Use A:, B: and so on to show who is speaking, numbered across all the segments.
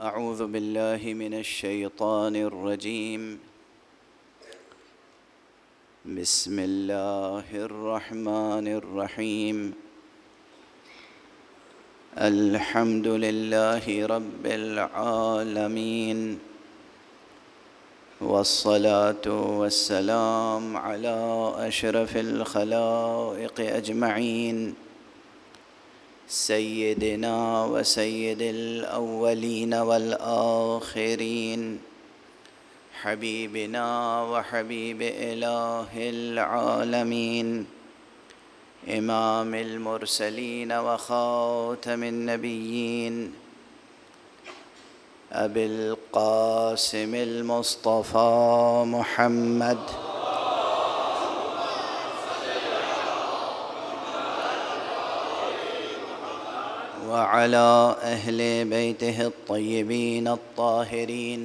A: أعوذ بالله من الشيطان الرجيم. بسم الله الرحمن الرحيم. الحمد لله رب العالمين، والصلاة والسلام على أشرف الخلائق أجمعين، سيدنا وسيد الأولين والآخرين، حبيبنا وحبيب إله العالمين، إمام المرسلين وخاتم النبيين، أبي القاسم المصطفى محمد وعلى أهل بيته الطيبين الطاهرين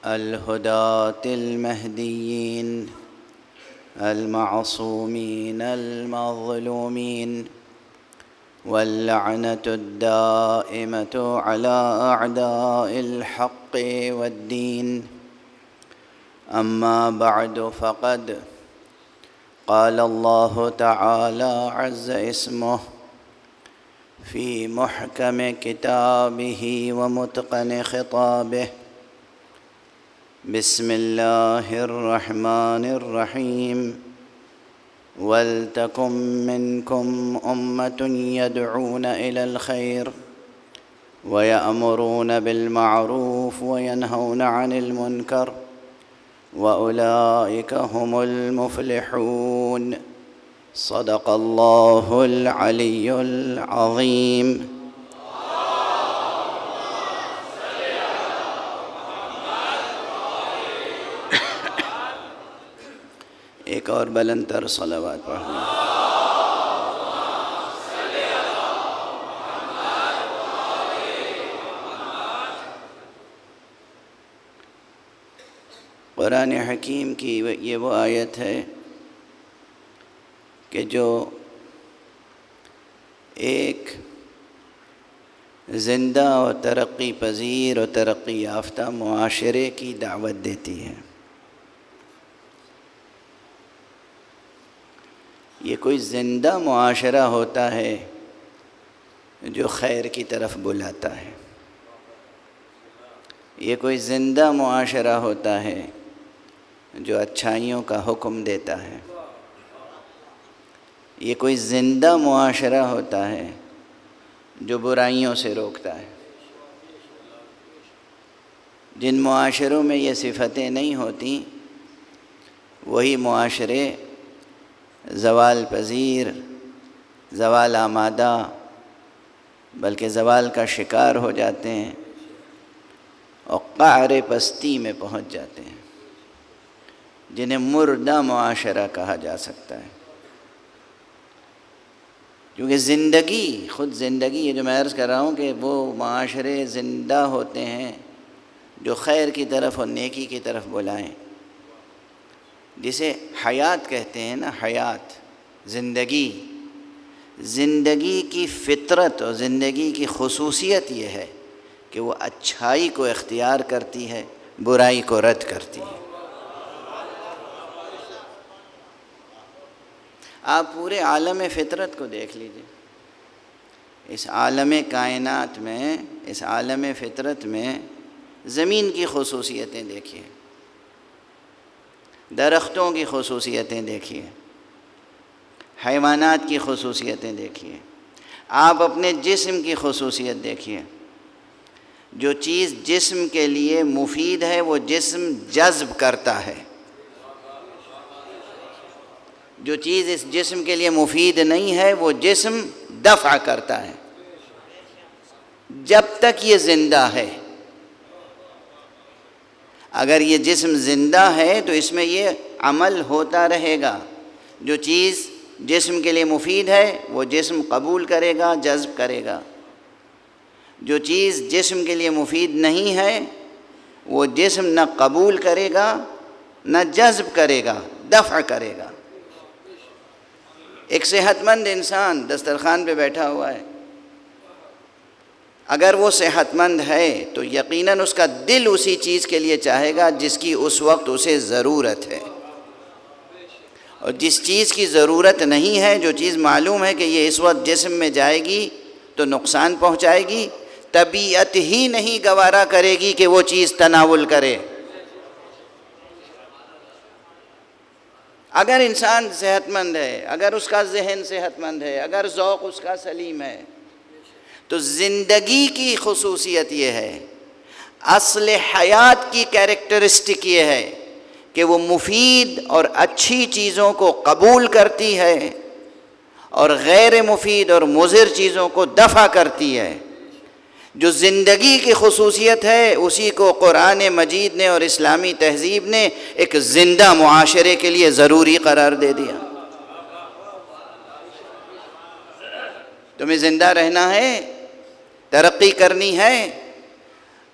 A: الهداة المهديين المعصومين المظلومين، واللعنة الدائمة على أعداء الحق والدين. أما بعد، فقد قال الله تعالى عز اسمه في محكم كتابه ومتقن خطابه: بسم الله الرحمن الرحيم. ولتكن منكم أمة يدعون إلى الخير ويأمرون بالمعروف وينهون عن المنكر، وأولئك هم المفلحون. صدق الله العلي العظيم. ایک اور بلند تر صلوات پڑھنا. قرآن حکیم کی یہ وہ آیت ہے کہ جو ایک زندہ اور ترقی پذیر اور ترقی یافتہ معاشرے کی دعوت دیتی ہے. یہ کوئی زندہ معاشرہ ہوتا ہے جو خیر کی طرف بلاتا ہے. یہ کوئی زندہ معاشرہ ہوتا ہے جو اچھائیوں کا حکم دیتا ہے. یہ کوئی زندہ معاشرہ ہوتا ہے جو برائیوں سے روکتا ہے. جن معاشروں میں یہ صفتیں نہیں ہوتی وہی معاشرے زوال پذیر، زوال آمادہ، بلکہ زوال کا شکار ہو جاتے ہیں اور قعر پستی میں پہنچ جاتے ہیں، جنہیں مردہ معاشرہ کہا جا سکتا ہے. کیونکہ زندگی، خود زندگی، یہ جو میں عرض کر رہا ہوں کہ وہ معاشرے زندہ ہوتے ہیں جو خیر کی طرف اور نیکی کی طرف بلائیں، جسے حیات کہتے ہیں نا. حیات، زندگی. زندگی کی فطرت اور زندگی کی خصوصیت یہ ہے کہ وہ اچھائی کو اختیار کرتی ہے، برائی کو رد کرتی ہے. آپ پورے عالم فطرت کو دیکھ لیجئے. اس عالم کائنات میں، اس عالم فطرت میں زمین کی خصوصیتیں دیکھیے، درختوں کی خصوصیتیں دیکھیے، حیوانات کی خصوصیتیں دیکھیے. آپ اپنے جسم کی خصوصیت دیکھیے. جو چیز جسم کے لیے مفید ہے وہ جسم جذب کرتا ہے. جو چیز اس جسم کے لیے مفید نہیں ہے وہ جسم دفع کرتا ہے. جب تک یہ زندہ ہے. اگر یہ جسم زندہ ہے تو اس میں یہ عمل ہوتا رہے گا. جو چیز جسم کے لیے مفید ہے وہ جسم قبول کرے گا، جذب کرے گا. جو چیز جسم کے لیے مفید نہیں ہے وہ جسم نہ قبول کرے گا نہ جذب کرے گا، دفع کرے گا. ایک صحت مند انسان دسترخوان پہ بیٹھا ہوا ہے، اگر وہ صحت مند ہے تو یقیناً اس کا دل اسی چیز کے لیے چاہے گا جس کی اس وقت اسے ضرورت ہے، اور جس چیز کی ضرورت نہیں ہے، جو چیز معلوم ہے کہ یہ اس وقت جسم میں جائے گی تو نقصان پہنچائے گی، طبیعت ہی نہیں گوارا کرے گی کہ وہ چیز تناول کرے۔ اگر انسان صحت مند ہے، اگر اس کا ذہن صحت مند ہے، اگر ذوق اس کا سلیم ہے، تو زندگی کی خصوصیت یہ ہے، اصل حیات کی کیریکٹرسٹک یہ ہے کہ وہ مفید اور اچھی چیزوں کو قبول کرتی ہے اور غیر مفید اور مضر چیزوں کو دفع کرتی ہے۔ جو زندگی کی خصوصیت ہے اسی کو قرآن مجید نے اور اسلامی تہذیب نے ایک زندہ معاشرے کے لیے ضروری قرار دے دیا۔ تمہیں زندہ رہنا ہے، ترقی کرنی ہے،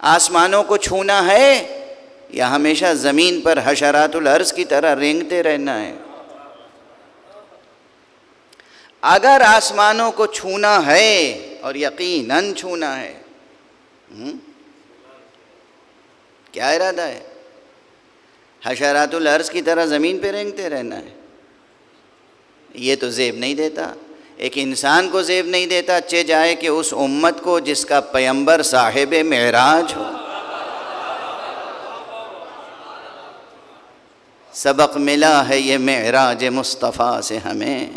A: آسمانوں کو چھونا ہے، یا ہمیشہ زمین پر حشرات الارض کی طرح رینگتے رہنا ہے؟ اگر آسمانوں کو چھونا ہے، اور یقیناً چھونا ہے، کیا ارادہ ہے؟ حشرات الارض کی طرح زمین پہ رینگتے رہنا ہے؟ یہ تو زیب نہیں دیتا، ایک انسان کو زیب نہیں دیتا، چہ جائے کہ اس امت کو جس کا پیمبر صاحب معراج ہو۔ سبق ملا ہے یہ معراج مصطفیٰ سے ہمیں،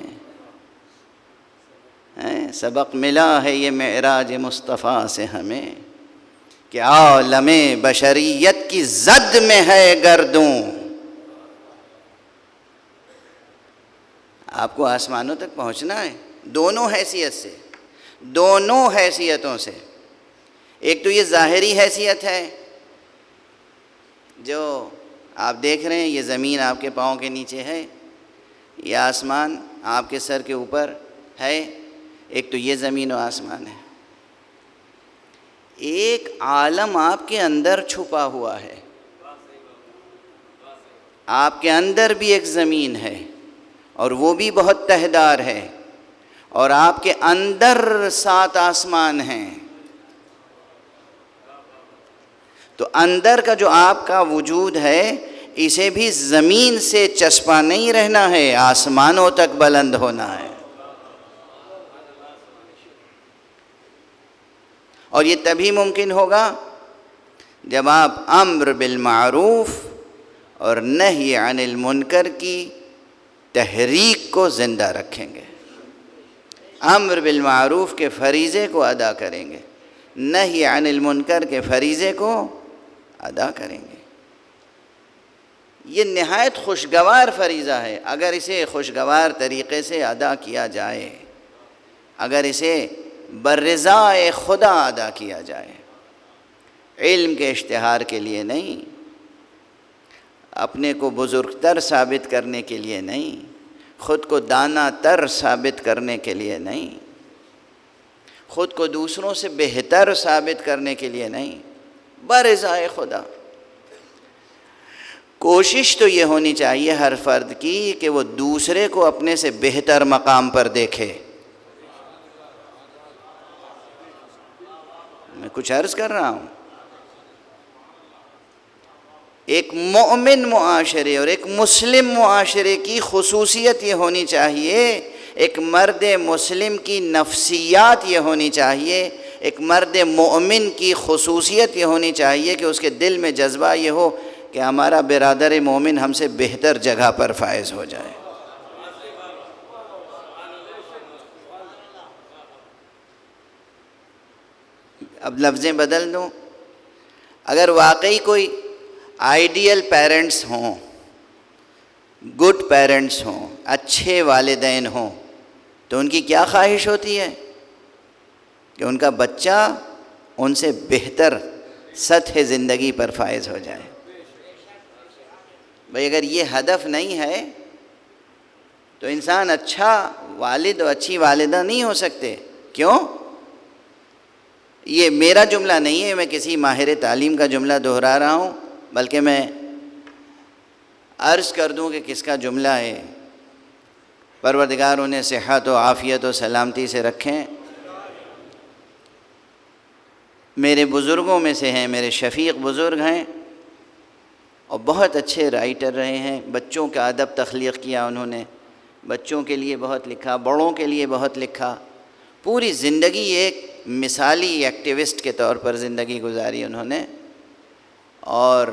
A: سبق ملا ہے یہ معراج مصطفیٰ سے ہمیں، کہ عالم بشریت کی زد میں ہے گردوں۔ آپ کو آسمانوں تک پہنچنا ہے، دونوں حیثیت سے، دونوں حیثیتوں سے۔ ایک تو یہ ظاہری حیثیت ہے، جو آپ دیکھ رہے ہیں، یہ زمین آپ کے پاؤں کے نیچے ہے، یہ آسمان آپ کے سر کے اوپر ہے۔ ایک تو یہ زمین و آسمان ہے، ایک عالم آپ کے اندر چھپا ہوا ہے۔ آپ کے اندر بھی ایک زمین ہے اور وہ بھی بہت تہدار ہے، اور آپ کے اندر 7 آسمان ہیں۔ تو اندر کا جو آپ کا وجود ہے، اسے بھی زمین سے چسپاں نہیں رہنا ہے، آسمانوں تک بلند ہونا ہے۔ اور یہ تبھی ممکن ہوگا جب آپ امر بالمعروف اور نہی عن المنکر کی تحریک کو زندہ رکھیں گے، امر بالمعروف کے فریضے کو ادا کریں گے، نہی عن المنکر کے فریضے کو ادا کریں گے۔ یہ نہایت خوشگوار فریضہ ہے اگر اسے خوشگوار طریقے سے ادا کیا جائے، اگر اسے برضائے خدا ادا کیا جائے، علم کے اشتہار کے لیے نہیں، اپنے کو بزرگ تر ثابت کرنے کے لیے نہیں، خود کو دانا تر ثابت کرنے کے لیے نہیں، خود کو دوسروں سے بہتر ثابت کرنے کے لیے نہیں، برضائے خدا۔ کوشش تو یہ ہونی چاہیے ہر فرد کی کہ وہ دوسرے کو اپنے سے بہتر مقام پر دیکھے۔ میں کچھ عرض کر رہا ہوں، ایک مومن معاشرے اور ایک مسلم معاشرے کی خصوصیت یہ ہونی چاہیے، ایک مرد مسلم کی نفسیات یہ ہونی چاہیے، ایک مرد مومن کی خصوصیت یہ ہونی چاہیے کہ اس کے دل میں جذبہ یہ ہو کہ ہمارا برادر مومن ہم سے بہتر جگہ پر فائز ہو جائے۔ اب لفظیں بدل دوں، اگر واقعی کوئی آئیڈیل پیرنٹس ہوں، گڈ پیرنٹس ہوں، اچھے والدین ہوں، تو ان کی کیا خواہش ہوتی ہے کہ ان کا بچہ ان سے بہتر سطح زندگی پر فائز ہو جائے۔ بھئی اگر یہ ہدف نہیں ہے تو انسان اچھا والد و اچھی والدہ نہیں ہو سکتے۔ کیوں؟ یہ میرا جملہ نہیں ہے، میں کسی ماہر تعلیم کا جملہ دہرا رہا ہوں، بلکہ میں عرض کر دوں کہ کس کا جملہ ہے۔ پروردگار انہیں صحت و عافیت و سلامتی سے رکھیں۔ میرے بزرگوں میں سے ہیں، میرے شفیق بزرگ ہیں اور بہت اچھے رائٹر رہے ہیں. بچوں کا ادب تخلیق کیا انہوں نے، بچوں کے لیے بہت لکھا، بڑوں کے لیے بہت لکھا. پوری زندگی ایک مثالی ایکٹیوسٹ کے طور پر زندگی گزاری انہوں نے. اور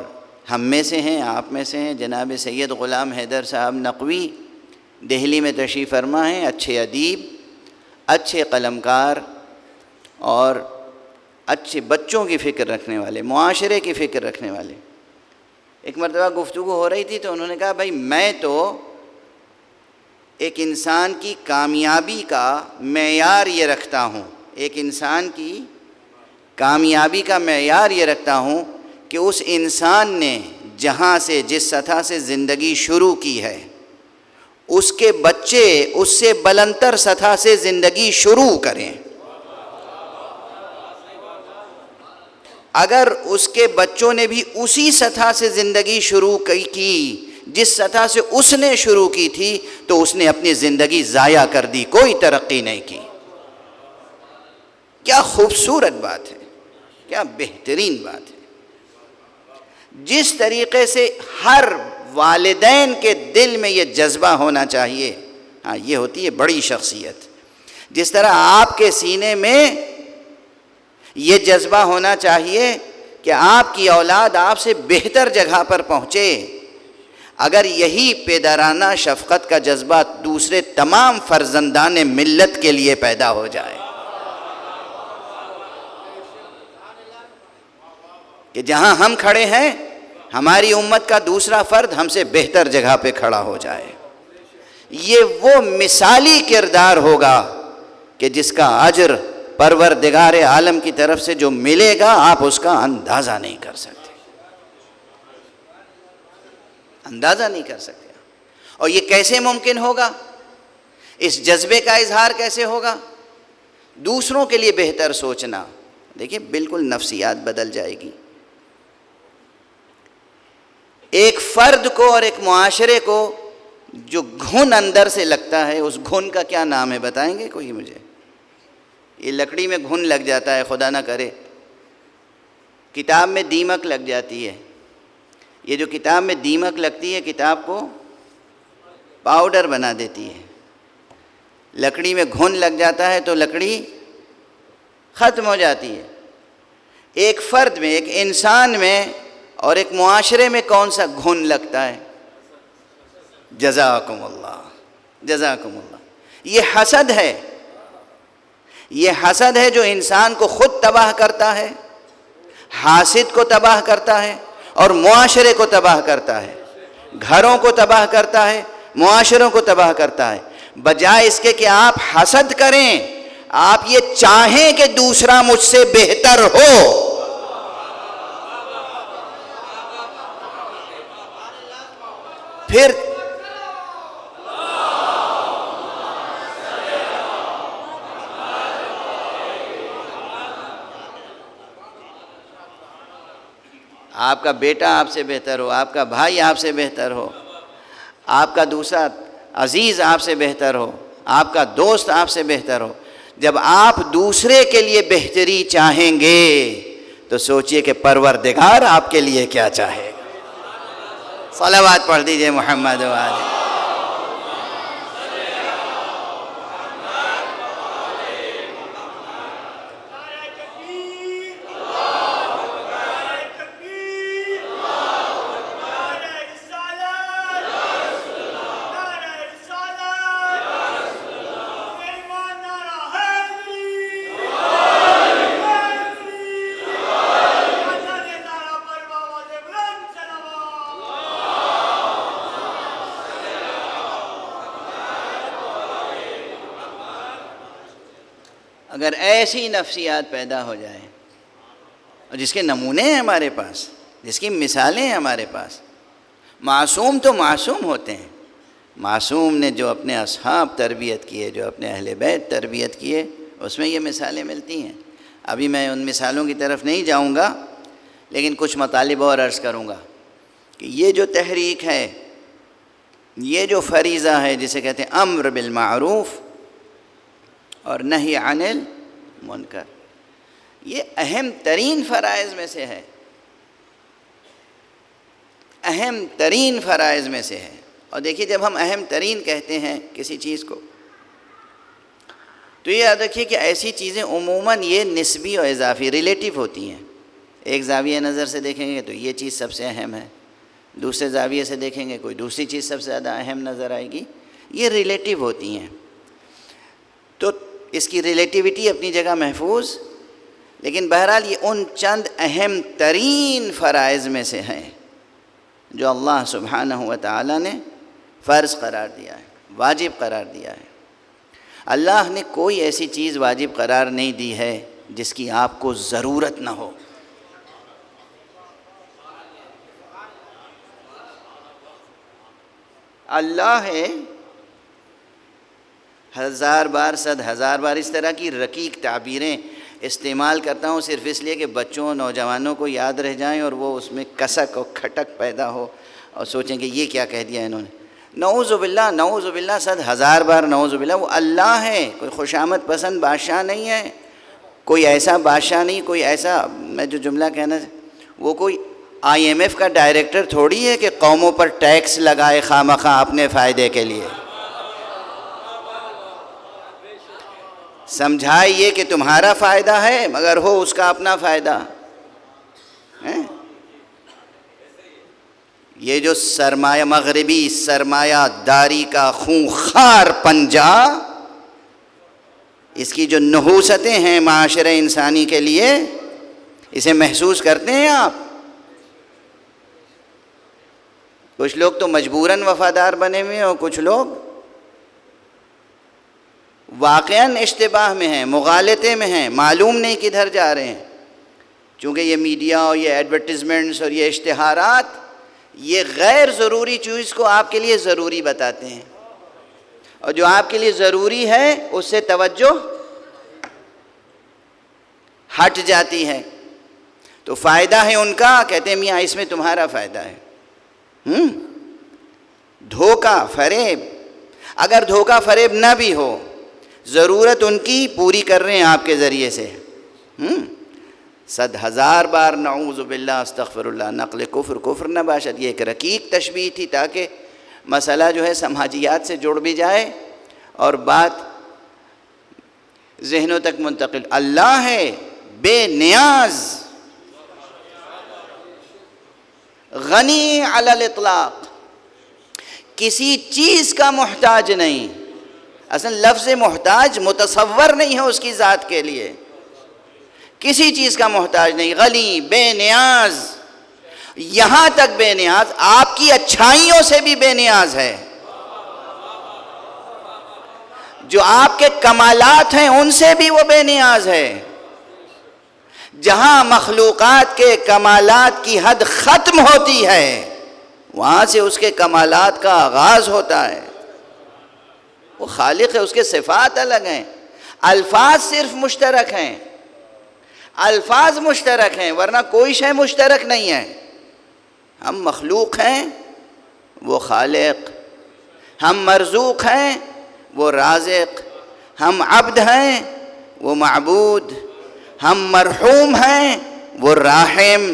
A: ہم میں سے ہیں، آپ میں سے ہیں جناب سید غلام حیدر صاحب نقوی، دہلی میں تشریف فرما ہیں. اچھے ادیب، اچھے قلمکار اور اچھے بچوں کی فکر رکھنے والے، معاشرے کی فکر رکھنے والے. ایک مرتبہ گفتگو ہو رہی تھی تو انہوں نے کہا بھائی میں تو ایک انسان کی کامیابی کا معیار یہ رکھتا ہوں، ایک انسان کی کامیابی کا معیار یہ رکھتا ہوں کہ اس انسان نے جہاں سے جس سطح سے زندگی شروع کی ہے اس کے بچے اس سے بلندتر سطح سے زندگی شروع کریں. اگر اس کے بچوں نے بھی اسی سطح سے زندگی شروع کی جس سطح سے اس نے شروع کی تھی تو اس نے اپنی زندگی ضائع کر دی، کوئی ترقی نہیں کی. کیا خوبصورت بات ہے، کیا بہترین بات ہے. جس طریقے سے ہر والدین کے دل میں یہ جذبہ ہونا چاہیے، ہاں یہ ہوتی ہے بڑی شخصیت. جس طرح آپ کے سینے میں یہ جذبہ ہونا چاہیے کہ آپ کی اولاد آپ سے بہتر جگہ پر پہنچے. اگر یہی پدرانہ شفقت کا جذبہ دوسرے تمام فرزندان ملت کے لیے پیدا ہو جائے کہ جہاں ہم کھڑے ہیں ہماری امت کا دوسرا فرد ہم سے بہتر جگہ پہ کھڑا ہو جائے، یہ وہ مثالی کردار ہوگا کہ جس کا اجر پروردگار عالم کی طرف سے جو ملے گا آپ اس کا اندازہ نہیں کر سکتے، اندازہ نہیں کر سکتے. اور یہ کیسے ممکن ہوگا؟ اس جذبے کا اظہار کیسے ہوگا؟ دوسروں کے لیے بہتر سوچنا. دیکھیں بالکل نفسیات بدل جائے گی. ایک فرد کو اور ایک معاشرے کو جو گھن اندر سے لگتا ہے، اس گھن کا کیا نام ہے بتائیں گے کوئی مجھے؟ یہ لکڑی میں گھن لگ جاتا ہے، خدا نہ کرے کتاب میں دیمک لگ جاتی ہے. یہ جو کتاب میں دیمک لگتی ہے کتاب کو پاؤڈر بنا دیتی ہے. لکڑی میں گھن لگ جاتا ہے تو لکڑی ختم ہو جاتی ہے. ایک فرد میں، ایک انسان میں اور ایک معاشرے میں کون سا گھن لگتا ہے؟ جزاکم اللہ، جزاکم اللہ. یہ حسد ہے، یہ حسد ہے جو انسان کو خود تباہ کرتا ہے، حاسد کو تباہ کرتا ہے اور معاشرے کو تباہ کرتا ہے، گھروں کو تباہ کرتا ہے، معاشروں کو تباہ کرتا ہے. بجائے اس کے کہ آپ حسد کریں، آپ یہ چاہیں کہ دوسرا مجھ سے بہتر ہو. پھر آپ کا بیٹا آپ سے بہتر ہو، آپ کا بھائی آپ سے بہتر ہو، آپ کا دوسرا عزیز آپ سے بہتر ہو، آپ کا دوست آپ سے بہتر ہو. جب آپ دوسرے کے لیے بہتری چاہیں گے تو سوچئے کہ پروردگار آپ کے لیے کیا چاہے گا. صلوات پڑھ دیجئے محمد و آلہ. اگر ایسی نفسیات پیدا ہو جائیں اور جس کے نمونے ہیں ہمارے پاس، جس کی مثالیں ہیں ہمارے پاس. معصوم تو معصوم ہوتے ہیں. معصوم نے جو اپنے اصحاب تربیت کیے، جو اپنے اہل بیت تربیت کیے، اس میں یہ مثالیں ملتی ہیں. ابھی میں ان مثالوں کی طرف نہیں جاؤں گا لیکن کچھ مطالب اور عرض کروں گا کہ یہ جو تحریک ہے، یہ جو فریضہ ہے جسے کہتے ہیں امر بالمعروف اور نہی عن المنکر، یہ اہم ترین فرائض میں سے ہے، اہم ترین فرائض میں سے ہے۔ اور دیکھیے جب ہم اہم ترین کہتے ہیں کسی چیز کو تو یہ یاد رکھیے کہ ایسی چیزیں عموماً یہ نسبی اور اضافی ریلیٹیو ہوتی ہیں۔ ایک زاویہ نظر سے دیکھیں گے تو یہ چیز سب سے اہم ہے، دوسرے زاویے سے دیکھیں گے کوئی دوسری چیز سب سے زیادہ اہم نظر آئے گی، یہ ریلیٹیو ہوتی ہیں۔ تو اس کی ریلیٹیوٹی اپنی جگہ محفوظ، لیکن بہرحال یہ ان چند اہم ترین فرائض میں سے ہیں جو اللہ سبحانہ و تعالیٰ نے فرض قرار دیا ہے، واجب قرار دیا ہے۔ اللہ نے کوئی ایسی چیز واجب قرار نہیں دی ہے جس کی آپ کو ضرورت نہ ہو۔ اللہ ہے، ہزار بار صد ہزار بار اس طرح کی رقیق تعبیریں استعمال کرتا ہوں صرف اس لیے کہ بچوں نوجوانوں کو یاد رہ جائیں اور وہ اس میں کسک اور کھٹک پیدا ہو اور سوچیں کہ یہ کیا کہہ دیا انہوں نے۔ نعوذ باللہ صد ہزار بار نعوذ باللہ، وہ اللہ ہے، کوئی خوشامد پسند بادشاہ نہیں ہے، کوئی ایسا بادشاہ نہیں، کوئی ایسا، میں جو جملہ کہنا وہ کوئی IMF کا ڈائریکٹر تھوڑی ہے کہ قوموں پر ٹیکس لگائے خواہ اپنے فائدے کے لیے۔ سمجھائیے کہ تمہارا فائدہ ہے مگر ہو اس کا اپنا فائدہ ہے۔ یہ جو سرمایہ، مغربی سرمایہ داری کا خونخوار پنجہ، اس کی جو نحوستیں ہیں معاشرے انسانی کے لیے، اسے محسوس کرتے ہیں آپ؟ کچھ لوگ تو مجبوراً وفادار بنے ہوئے ہیں اور کچھ لوگ واقعاً اشتباہ میں ہیں، مغالطے میں ہیں، معلوم نہیں کدھر جا رہے ہیں۔ چونکہ یہ میڈیا اور یہ ایڈورٹیزمنٹس اور یہ اشتہارات یہ غیر ضروری چیز کو آپ کے لیے ضروری بتاتے ہیں، اور جو آپ کے لیے ضروری ہے اس سے توجہ ہٹ جاتی ہے۔ تو فائدہ ہے ان کا، کہتے ہیں میاں اس میں تمہارا فائدہ ہے۔ دھوکہ فریب، اگر دھوکہ فریب نہ بھی ہو، ضرورت ان کی پوری کر رہے ہیں آپ کے ذریعے سے۔ صد ہزار بار نعوذ باللہ استغفر اللہ، نقل کفر نہ باشد، یہ ایک رقیق تشبیہ تھی تاکہ مسئلہ جو ہے سماجیات سے جڑ بھی جائے اور بات ذہنوں تک منتقل۔ اللہ ہے بے نیاز، غنی علی الاطلاق، کسی چیز کا محتاج نہیں۔ اصل لفظ محتاج متصور نہیں ہے اس کی ذات کے لیے، کسی چیز کا محتاج نہیں، غنی، بے نیاز، یہاں تک بے نیاز آپ کی اچھائیوں سے بھی بے نیاز ہے۔ جو آپ کے کمالات ہیں ان سے بھی وہ بے نیاز ہے۔ جہاں مخلوقات کے کمالات کی حد ختم ہوتی ہے وہاں سے اس کے کمالات کا آغاز ہوتا ہے۔ وہ خالق ہے، اس کے صفات الگ ہیں، الفاظ صرف مشترک ہیں، الفاظ مشترک ہیں ورنہ کوئی شے مشترک نہیں ہے۔ ہم مخلوق ہیں، وہ خالق، ہم مرزوق ہیں، وہ رازق، ہم عبد ہیں، وہ معبود، ہم مرحوم ہیں، وہ راحم،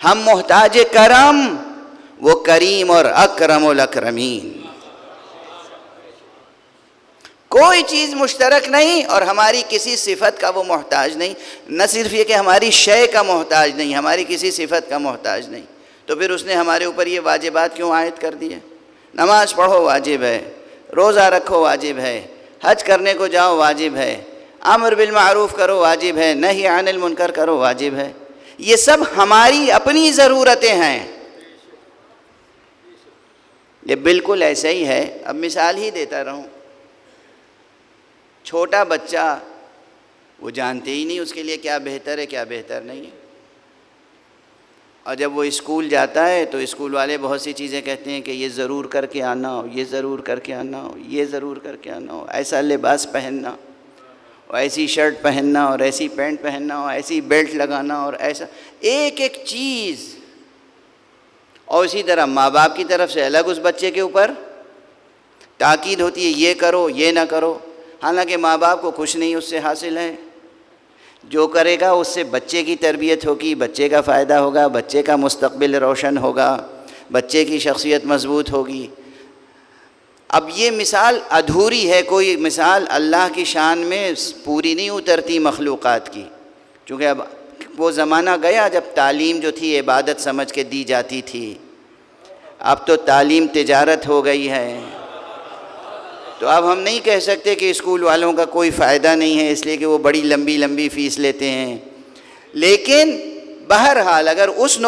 A: ہم محتاج کرم، وہ کریم اور اکرم الاکرمین۔ کوئی چیز مشترک نہیں اور ہماری کسی صفت کا وہ محتاج نہیں۔ نہ صرف یہ کہ ہماری شے کا محتاج نہیں، ہماری کسی صفت کا محتاج نہیں۔ تو پھر اس نے ہمارے اوپر یہ واجبات کیوں عائد کر دیے؟ نماز پڑھو واجب ہے، روزہ رکھو واجب ہے، حج کرنے کو جاؤ واجب ہے، امر بالمعروف کرو واجب ہے، نہی عن المنکر کرو واجب ہے۔ یہ سب ہماری اپنی ضرورتیں ہیں۔ یہ بالکل ایسا ہی ہے، اب مثال ہی دیتا رہوں۔ چھوٹا بچہ وہ جانتے ہی نہیں اس کے لیے کیا بہتر ہے کیا بہتر نہیں ہے، اور جب وہ اسکول جاتا ہے تو اسکول والے بہت سی چیزیں کہتے ہیں کہ یہ ضرور کر کے آنا ہو، یہ ضرور کر کے آنا ہو، یہ ضرور کر کے آنا ہو، ایسا لباس پہننا اور ایسی شرٹ پہننا اور ایسی پینٹ پہننا اور ایسی بیلٹ لگانا اور ایسا ایک ایک چیز۔ اور اسی طرح ماں باپ کی طرف سے الگ اس بچے کے اوپر تاکید ہوتی ہے، یہ کرو یہ نہ کرو۔ حالانکہ ماں باپ کو کچھ نہیں اس سے حاصل ہے. جو کرے گا اس سے بچے کی تربیت ہوگی، بچے کا فائدہ ہوگا، بچے کا مستقبل روشن ہوگا، بچے کی شخصیت مضبوط ہوگی. اب یہ مثال ادھوری ہے، کوئی مثال اللہ کی شان میں پوری نہیں اترتی مخلوقات کی، چونکہ اب وہ زمانہ گیا جب تعلیم جو تھی عبادت سمجھ کے دی جاتی تھی. اب تو تعلیم تجارت ہو گئی ہے. تو اب ہم نہیں کہہ سکتے کہ اسکول والوں کا کوئی فائدہ نہیں ہے اس لیے کہ وہ بڑی لمبی لمبی فیس لیتے ہیں. لیکن بہرحال اگر اس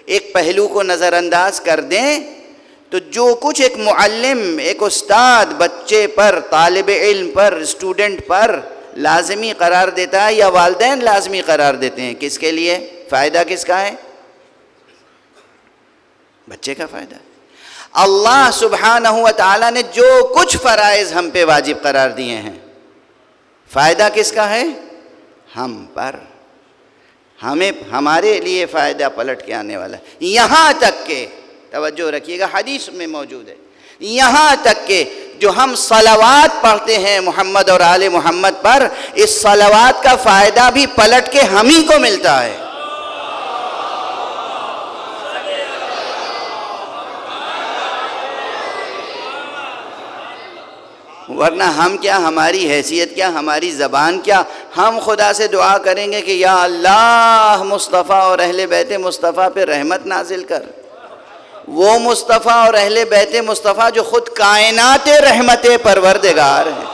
A: ایک پہلو کو نظر انداز کر دیں تو جو کچھ ایک معلم، ایک استاد بچے پر، طالب علم پر، اسٹوڈنٹ پر لازمی قرار دیتا ہے یا والدین لازمی قرار دیتے ہیں، کس کے لیے؟ فائدہ کس کا ہے؟ بچے کا فائدہ. اللہ سبحانہ و تعالیٰ نے جو کچھ فرائض ہم پہ واجب قرار دیے ہیں، فائدہ کس کا ہے؟ ہم پر. ہمارے لیے فائدہ پلٹ کے آنے والا ہے. یہاں تک کہ توجہ رکھیے گا، حدیث میں موجود ہے، یہاں تک کہ جو ہم صلوات پڑھتے ہیں محمد اور آل محمد پر، اس صلوات کا فائدہ بھی پلٹ کے ہم ہی کو ملتا ہے. ورنہ ہم کیا، ہماری حیثیت کیا، ہماری زبان کیا، ہم خدا سے دعا کریں گے کہ یا اللہ مصطفیٰ اور اہل بیت مصطفیٰ پہ رحمت نازل کر. وہ مصطفیٰ اور اہل بیت مصطفیٰ جو خود کائنات رحمت پروردگار ہیں،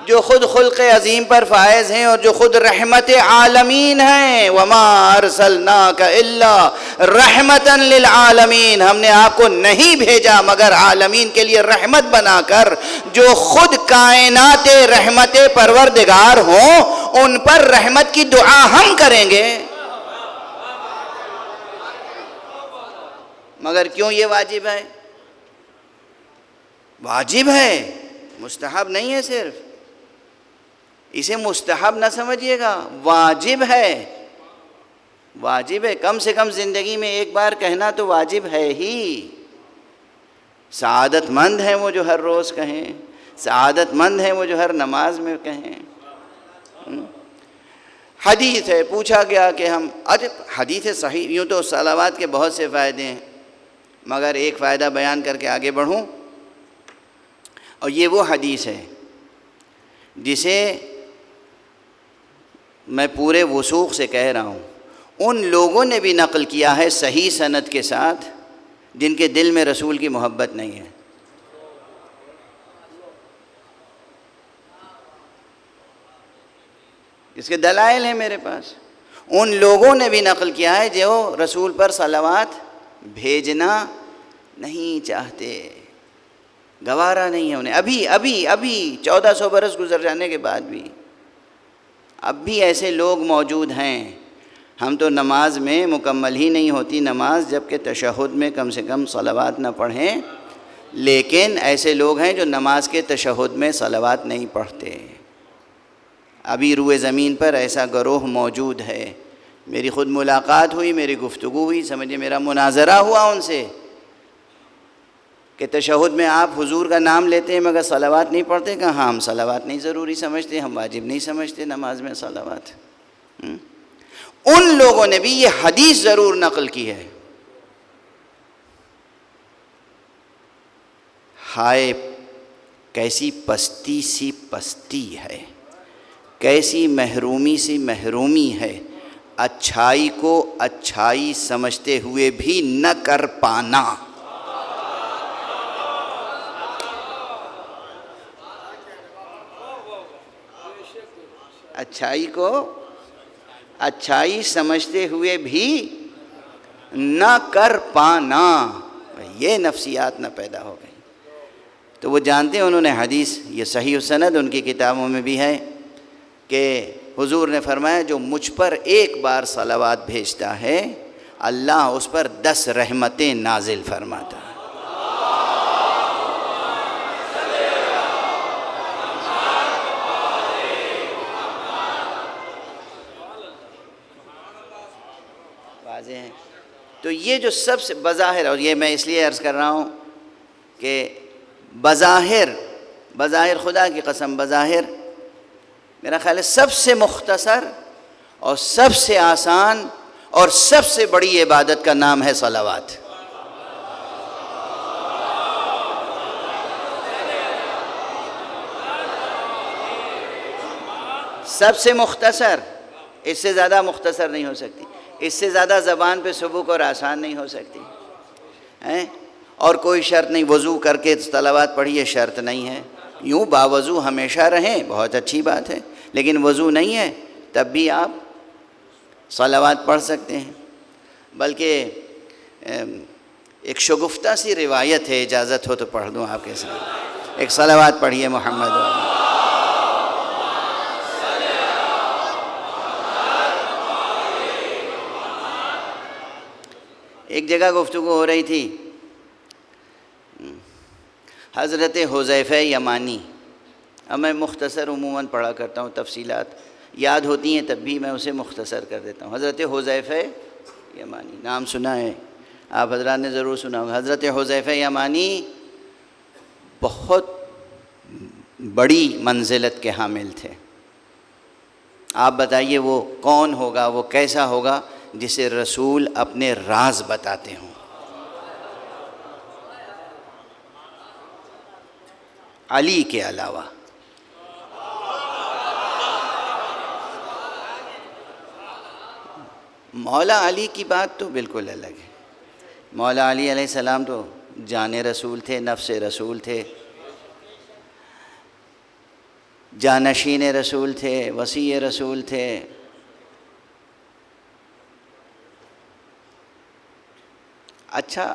A: جو خود خلق عظیم پر فائز ہیں اور جو خود رحمت عالمین ہیں. وَمَا أَرْسَلْنَاكَ إِلَّا رَحْمَةً لِلْعَالَمِينَ، ہم نے آپ کو نہیں بھیجا مگر عالمین کے لیے رحمت بنا کر. جو خود کائنات رحمت پروردگار ہوں ان پر رحمت کی دعا ہم کریں گے. مگر کیوں یہ واجب ہے؟ واجب ہے، مستحب نہیں ہے. صرف اسے مستحب نہ سمجھیے گا، واجب ہے. واجب ہے، کم سے کم زندگی میں ایک بار کہنا تو واجب ہے ہی. سعادت مند ہیں وہ جو ہر روز کہیں، سعادت مند ہیں وہ جو ہر نماز میں کہیں. حدیث ہے، پوچھا گیا کہ حدیث صحیح. یوں تو صلوات کے بہت سے فائدے ہیں، مگر ایک فائدہ بیان کر کے آگے بڑھوں. اور یہ وہ حدیث ہے جسے میں پورے وثوق سے کہہ رہا ہوں، ان لوگوں نے بھی نقل کیا ہے صحیح سند کے ساتھ جن کے دل میں رسول کی محبت نہیں ہے. اس کے دلائل ہیں میرے پاس. ان لوگوں نے بھی نقل کیا ہے جو رسول پر صلوات بھیجنا نہیں چاہتے، گوارا نہیں ہے انہیں. ابھی 1400 برس گزر جانے کے بعد بھی اب بھی ایسے لوگ موجود ہیں. ہم تو نماز میں مکمل ہی نہیں ہوتی نماز جب کہ تشہد میں کم سے کم صلوات نہ پڑھیں، لیکن ایسے لوگ ہیں جو نماز کے تشہد میں صلوات نہیں پڑھتے. ابھی روئے زمین پر ایسا گروہ موجود ہے. میری خود ملاقات ہوئی، میری گفتگو ہوئی، سمجھے میرا مناظرہ ہوا ان سے کہ تشہد میں آپ حضور کا نام لیتے ہیں مگر صلوات نہیں پڑھتے. کہ ہاں ہم صلوات نہیں ضروری سمجھتے، ہم واجب نہیں سمجھتے نماز میں صلوات. ان لوگوں نے بھی یہ حدیث ضرور نقل کی ہے. ہائے کیسی پستی سی پستی ہے، کیسی محرومی سی محرومی ہے، اچھائی کو اچھائی سمجھتے ہوئے بھی نہ کر پانا. اچھائی کو اچھائی سمجھتے ہوئے بھی نہ کر پانا، یہ نفسیات نہ پیدا ہو گئی. تو وہ جانتے ہیں، انہوں نے حدیث، یہ صحیح سند ان کی کتابوں میں بھی ہے کہ حضور نے فرمایا جو مجھ پر ایک بار صلوات بھیجتا ہے اللہ اس پر 10 رحمتیں نازل فرماتا ہے. واضح ہے. تو یہ جو سب سے بظاہر، اور یہ میں اس لیے عرض کر رہا ہوں کہ بظاہر بظاہر خدا کی قسم، بظاہر میرا خیال ہے سب سے مختصر اور سب سے آسان اور سب سے بڑی عبادت کا نام ہے صلوات۔ سب سے مختصر، اس سے زیادہ مختصر نہیں ہو سکتی، اس سے زیادہ زبان پہ سبک اور آسان نہیں ہو سکتی اور کوئی شرط نہیں، وضو کر کے صلوات پڑھیے شرط نہیں ہے، یوں باوضو ہمیشہ رہیں بہت اچھی بات ہے، لیکن وضو نہیں ہے تب بھی آپ صلوات پڑھ سکتے ہیں۔ بلکہ ایک شگفتہ سی روایت ہے، اجازت ہو تو پڑھ دوں آپ کے ساتھ، ایک صلوات پڑھیے محمد۔ ایک جگہ گفتگو ہو رہی تھی، حضرت حذیفہ یمانی، اب میں مختصر عموماً پڑھا کرتا ہوں، تفصیلات یاد ہوتی ہیں تب بھی میں اسے مختصر کر دیتا ہوں۔ حضرت حذیفہ یمانی نام سنا ہے آپ حضرات نے، ضرور سنا ہوگا۔ حضرت حذیفہ یمانی بہت بڑی منزلت کے حامل تھے۔ آپ بتائیے وہ کون ہوگا، وہ کیسا ہوگا جسے رسول اپنے راز بتاتے ہوں؟ علی کے علاوہ۔ مولا علی کی بات تو بالکل الگ ہے۔ مولا علی علیہ السلام تو جان رسول تھے، نفس رسول تھے، جانشین رسول تھے، وصی رسول تھے۔ اچھا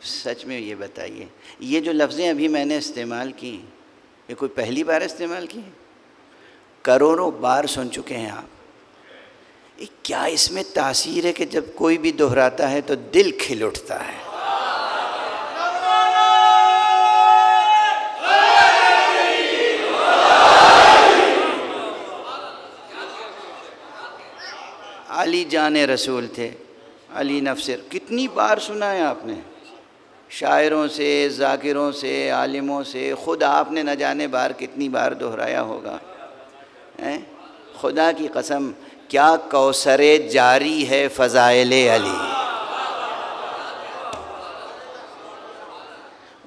A: سچ میں یہ بتائیے، یہ جو لفظیں ابھی میں نے استعمال کی، یہ کوئی پہلی بار استعمال کی؟ کروڑوں بار سن چکے ہیں آپ۔ کیا اس میں تاثیر ہے کہ جب کوئی بھی دہراتا ہے تو دل کھل اٹھتا ہے؟ علی جان رسول تھے، علی نفس، کتنی بار سنا ہے آپ نے، شاعروں سے، ذاکروں سے، عالموں سے، خود آپ نے نہ جانے بار کتنی بار دہرایا ہوگا۔ خدا کی قسم کیا کوثر جاری ہے فضائل علی۔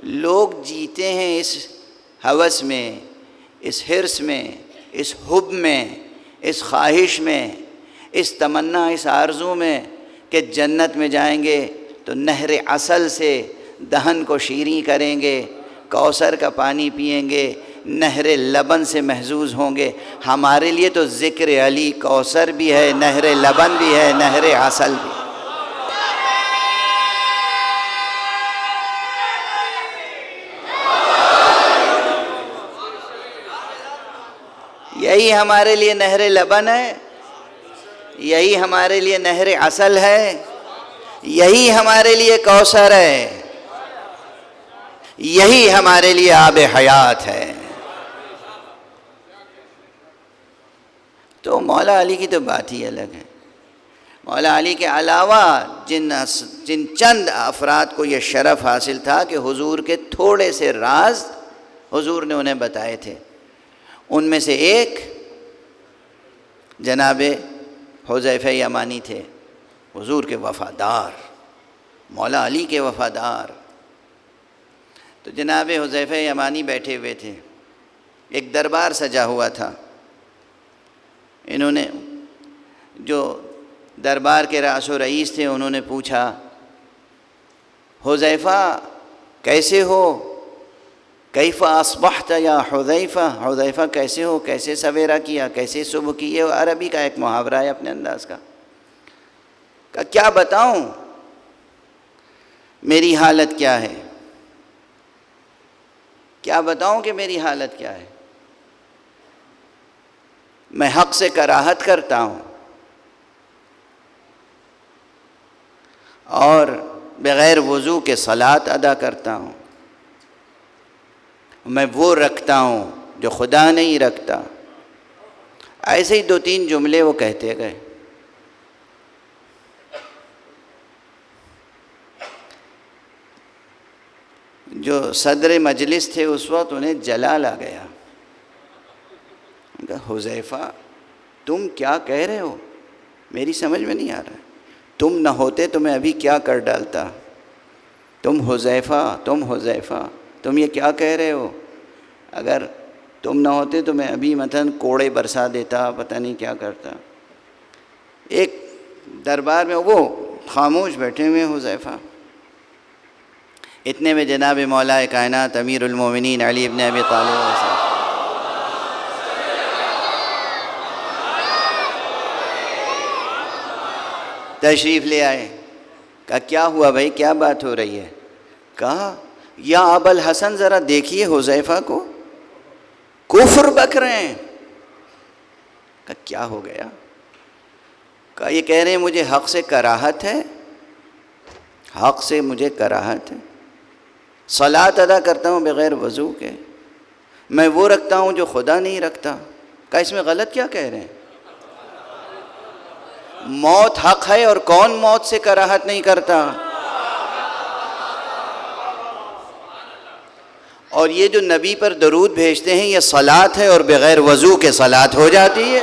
A: لوگ جیتے ہیں اس ہوس میں، اس حرص میں، اس حب میں، اس خواہش میں، اس تمنا، اس آرزو میں کہ جنت میں جائیں گے تو نہر عسل سے دہن کو شیریں کریں گے، کوثر کا پانی پئیں گے، نہر لبن سے محظوظ ہوں گے۔ ہمارے لیے تو ذکر علی کوثر بھی ہے، نہر لبن بھی ہے، نہر عسل بھی ہے۔ یہی ہمارے لیے نہر لبن ہے، یہی ہمارے لیے نہر عسل ہے، یہی ہمارے لیے کوثر ہے، یہی ہمارے لیے آب حیات ہے۔ تو مولا علی کی تو بات ہی الگ ہے۔ مولا علی کے علاوہ جن چند افراد کو یہ شرف حاصل تھا کہ حضور کے تھوڑے سے راز حضور نے انہیں بتائے تھے، ان میں سے ایک جناب حذیفہ یمانی تھے، حضور کے وفادار، مولا علی کے وفادار۔ تو جناب حذیفہ یمانی بیٹھے ہوئے تھے، ایک دربار سجا ہوا تھا۔ انہوں نے جو دربار کے راس و رئیس تھے انہوں نے پوچھا، حذیفہ کیسے ہو؟ کیف اصبحت یا حذیفہ، حذیفہ کیسے ہو، کیسے سویرا کیا، کیسے صبح کی؟ یہ عربی کا ایک محاورہ ہے اپنے انداز کا۔ کیا بتاؤں میری حالت کیا ہے، کیا بتاؤں کہ میری حالت کیا ہے؟ میں حق سے کراہت کرتا ہوں اور بغیر وضو کے صلاۃ ادا کرتا ہوں، میں وہ رکھتا ہوں جو خدا نہیں رکھتا۔ ایسے ہی دو تین جملے وہ کہتے گئے۔ جو صدر مجلس تھے اس وقت انہیں جلال آ گیا. حذیفہ تم کیا کہہ رہے ہو؟ میری سمجھ میں نہیں آ رہا ہے. تم نہ ہوتے تو میں ابھی کیا کر ڈالتا. تم حذیفہ تم یہ کیا کہہ رہے ہو؟ اگر تم نہ ہوتے تو میں ابھی مثلاً کوڑے برسا دیتا، پتہ نہیں کیا کرتا. ایک دربار میں وہ خاموش بیٹھے ہوئے حذیفہ. اتنے میں جناب مولا کائنات امیر المومنین علی ابن ابی طالب تشریف لے آئے. کہا کیا ہوا بھائی، کیا بات ہو رہی ہے؟ کہا یا ابا الحسن ذرا دیکھیے حذیفہ کو، کفر بک رہے ہیں. کہا کیا ہو گیا؟ کہا یہ کہہ رہے ہیں مجھے حق سے کراہت ہے، حق سے مجھے کراہت ہے. صلاۃ ادا کرتا ہوں بغیر وضو کے، میں وہ رکھتا ہوں جو خدا نہیں رکھتا. کہا اس میں غلط کیا کہہ رہے ہیں؟ موت حق ہے اور کون موت سے کراہت نہیں کرتا؟ اور یہ جو نبی پر درود بھیجتے ہیں یہ صلاۃ ہے اور بغیر وضو کے صلاۃ ہو جاتی ہے.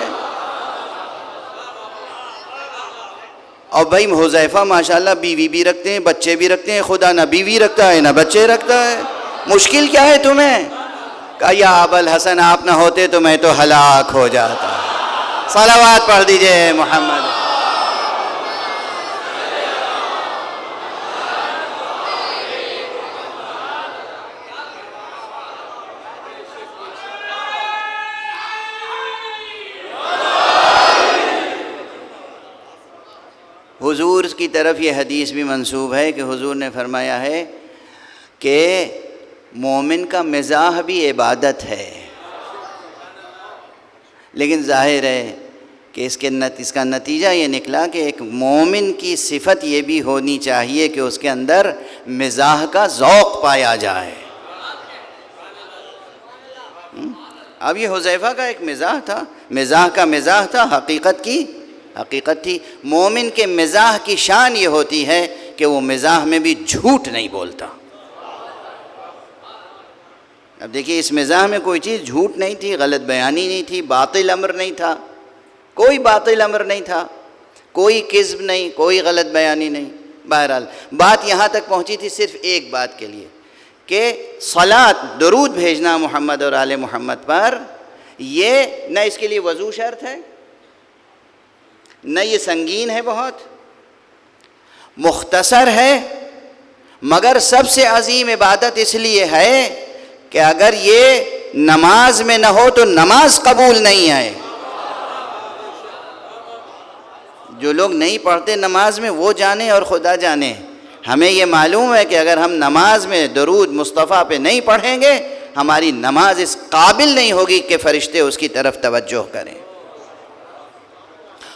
A: اور بھائی حذیفہ ماشاءاللہ بیوی بھی رکھتے ہیں، بچے بھی رکھتے ہیں. خدا نہ بیوی رکھتا ہے نہ بچے رکھتا ہے، مشکل کیا ہے تمہیں؟ کہا یا ابا الحسن آپ نہ ہوتے تو میں تو ہلاک ہو جاتا. صلوات پڑھ دیجئے محمد. حضور کی طرف یہ حدیث بھی منسوب ہے کہ حضور نے فرمایا ہے کہ مومن کا مزاح بھی عبادت ہے. لیکن ظاہر ہے کہ اس کا نتیجہ یہ نکلا کہ ایک مومن کی صفت یہ بھی ہونی چاہیے کہ اس کے اندر مزاح کا ذوق پایا جائے. اب یہ حذیفہ کا ایک مزاح تھا، مزاح کا مزاح تھا، حقیقت تھی. مومن کے مزاح کی شان یہ ہوتی ہے کہ وہ مزاح میں بھی جھوٹ نہیں بولتا. اب دیکھیے اس مزاح میں کوئی چیز جھوٹ نہیں تھی، غلط بیانی نہیں تھی، باطل امر نہیں تھا، کوئی باطل امر نہیں تھا، کوئی کذب نہیں، کوئی غلط بیانی نہیں. بہرحال بات یہاں تک پہنچی تھی صرف ایک بات کے لیے کہ صلاۃ درود بھیجنا محمد اور آل محمد پر، یہ نہ اس کے لیے وضو شرط ہے، نہ یہ سنگین ہے، بہت مختصر ہے، مگر سب سے عظیم عبادت اس لیے ہے کہ اگر یہ نماز میں نہ ہو تو نماز قبول نہیں ہے. جو لوگ نہیں پڑھتے نماز میں وہ جانے اور خدا جانے. ہمیں یہ معلوم ہے کہ اگر ہم نماز میں درود مصطفیٰ پہ نہیں پڑھیں گے ہماری نماز اس قابل نہیں ہوگی کہ فرشتے اس کی طرف توجہ کریں.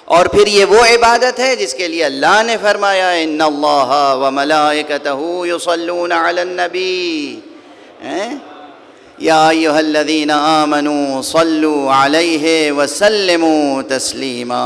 A: اور پھر یہ وہ عبادت ہے جس کے لیے اللہ نے فرمایا ان اللہ وملائکتہ یصلون علی النبی یا ایھا الذین آمنوا صلوا علیہ وسلموا تسلیما.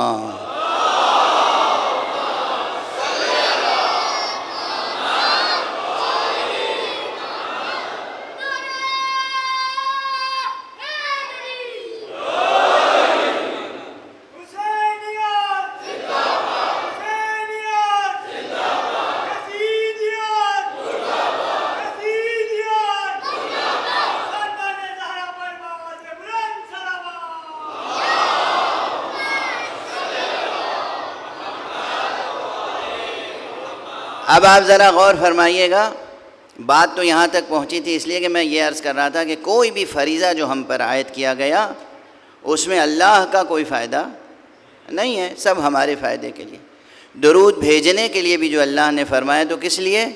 A: اب آپ ذرا غور فرمائیے گا، بات تو یہاں تک پہنچی تھی اس لیے کہ میں یہ عرض کر رہا تھا کہ کوئی بھی فریضہ جو ہم پر عائد کیا گیا اس میں اللہ کا کوئی فائدہ نہیں ہے، سب ہمارے فائدے کے لیے. درود بھیجنے کے لیے بھی جو اللہ نے فرمایا تو کس لیے؟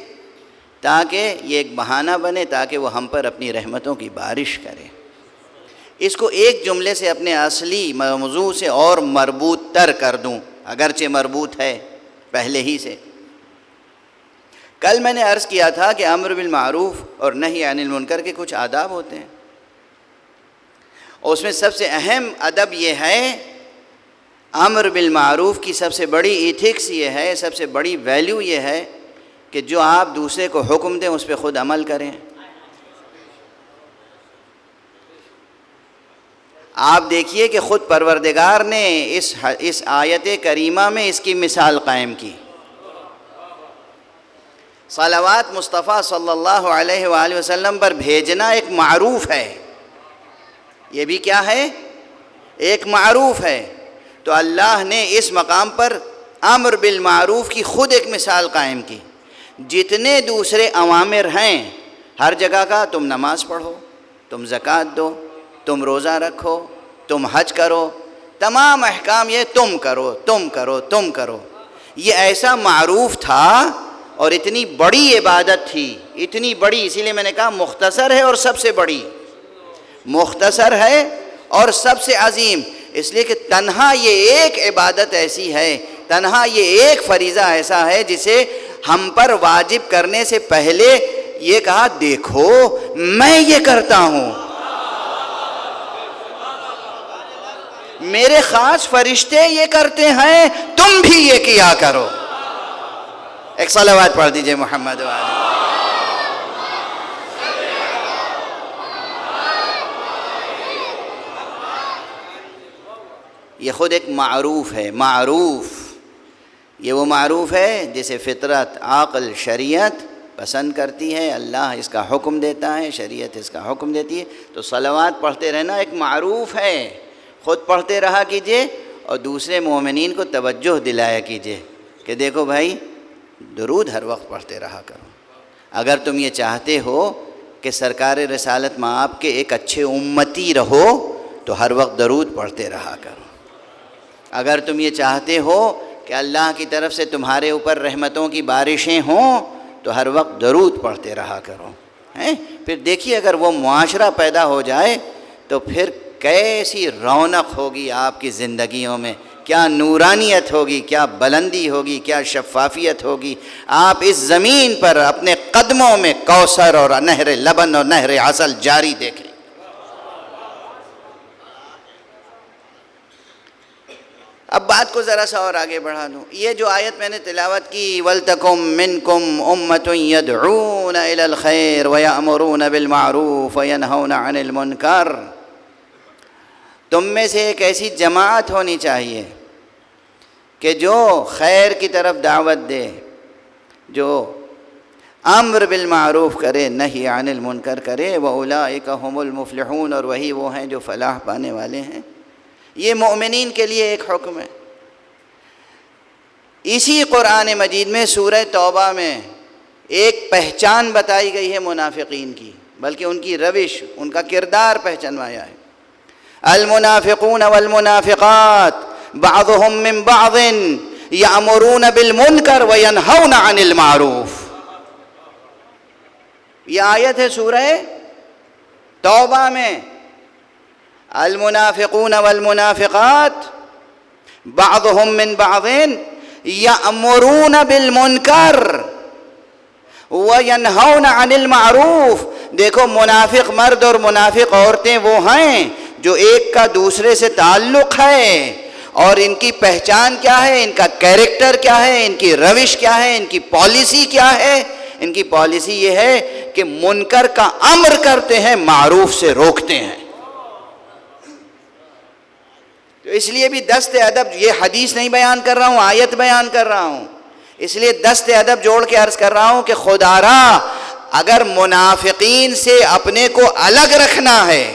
A: تاکہ یہ ایک بہانہ بنے تاکہ وہ ہم پر اپنی رحمتوں کی بارش کرے. اس کو ایک جملے سے اپنے اصلی موضوع سے اور مربوط تر کر دوں، اگرچہ مربوط ہے پہلے ہی سے. کل میں نے عرض کیا تھا کہ امر بالمعروف اور نہی عن المنکر کے کچھ آداب ہوتے ہیں، اور اس میں سب سے اہم ادب یہ ہے، امر بالمعروف کی سب سے بڑی ایتھکس یہ ہے، سب سے بڑی ویلیو یہ ہے کہ جو آپ دوسرے کو حکم دیں اس پہ خود عمل کریں. آپ دیکھیے کہ خود پروردگار نے اس آیت کریمہ میں اس کی مثال قائم کی۔ صلوات مصطفیٰ صلی اللہ علیہ وآلہ وسلم پر بھیجنا ایک معروف ہے، یہ بھی کیا ہے؟ ایک معروف ہے۔ تو اللہ نے اس مقام پر امر بالمعروف کی خود ایک مثال قائم کی۔ جتنے دوسرے اوامر ہیں ہر جگہ کا، تم نماز پڑھو، تم زکوٰۃ دو، تم روزہ رکھو، تم حج کرو، تمام احکام یہ تم کرو تم کرو تم کرو، یہ ایسا معروف تھا اور اتنی بڑی عبادت تھی، اتنی بڑی، اسی لیے میں نے کہا مختصر ہے اور سب سے بڑی، مختصر ہے اور سب سے عظیم، اس لیے کہ تنہا یہ ایک عبادت ایسی ہے، تنہا یہ ایک فریضہ ایسا ہے جسے ہم پر واجب کرنے سے پہلے یہ کہا دیکھو میں یہ کرتا ہوں، میرے خاص فرشتے یہ کرتے ہیں، تم بھی یہ کیا کرو۔ ایک صلوات پڑھ دیجئے محمد وعلی۔ یہ خود ایک معروف ہے، معروف، یہ وہ معروف ہے جسے فطرت، عقل، شریعت پسند کرتی ہے، اللہ اس کا حکم دیتا ہے، شریعت اس کا حکم دیتی ہے۔ تو صلوات پڑھتے رہنا ایک معروف ہے، خود پڑھتے رہا کیجئے اور دوسرے مومنین کو توجہ دلایا کیجئے کہ دیکھو بھائی درود ہر وقت پڑھتے رہا کرو۔ اگر تم یہ چاہتے ہو کہ سرکار رسالت میں آپ کے ایک اچھے امتی رہو تو ہر وقت درود پڑھتے رہا کرو۔ اگر تم یہ چاہتے ہو کہ اللہ کی طرف سے تمہارے اوپر رحمتوں کی بارشیں ہوں تو ہر وقت درود پڑھتے رہا کرو۔ پھر دیکھیے اگر وہ معاشرہ پیدا ہو جائے تو پھر کیسی رونق ہوگی آپ کی زندگیوں میں، کیا نورانیت ہوگی، کیا بلندی ہوگی، کیا شفافیت ہوگی۔ آپ اس زمین پر اپنے قدموں میں کوثر اور نہر لبن اور نہر عسل جاری دیکھیں۔ اب بات کو ذرا سا اور آگے بڑھا دوں۔ یہ جو آیت میں نے تلاوت کی وَلْتَكُمْ مِنْكُمْ أُمَّةٌ يَدْعُونَ إِلَى الْخَيْرِ وَيَأْمُرُونَ بِالْمَعْرُوفِ وَيَنْهَوْنَ عَنِ الْمُنْكَرِ، تم میں سے ایک ایسی جماعت ہونی چاہیے کہ جو خیر کی طرف دعوت دے، جو امر بالمعروف کرے، نہی عن المنکر کرے، وَأُولَئِكَ هُمُ الْمُفْلِحُونَ، اور وہی وہ ہیں جو فلاح پانے والے ہیں۔ یہ مومنین کے لیے ایک حکم ہے۔ اسی قرآن مجید میں سورہ توبہ میں ایک پہچان بتائی گئی ہے منافقین کی، بلکہ ان کی روش، ان کا کردار پہچانوایا ہے۔ المنافقون والمنافقات بعضهم من بعض یأمرون بالمنکر وینہون عن المعروف۔ یہ آیت ہے سورہ توبہ میں، المنافقون والمنافقات بعضهم من بعض یأمرون بالمنکر وینہون عن المعروف۔ دیکھو منافق مرد اور منافق عورتیں وہ ہیں جو ایک کا دوسرے سے تعلق ہے، اور ان کی پہچان کیا ہے، ان کا کیریکٹر کیا ہے، ان کی روش کیا ہے، ان کی پالیسی کیا ہے۔ ان کی پالیسی یہ ہے کہ منکر کا امر کرتے ہیں، معروف سے روکتے ہیں۔ تو اس لیے بھی دست ادب، یہ حدیث نہیں بیان کر رہا ہوں، آیت بیان کر رہا ہوں، اس لیے دست ادب جوڑ کے عرض کر رہا ہوں کہ خدا را اگر منافقین سے اپنے کو الگ رکھنا ہے،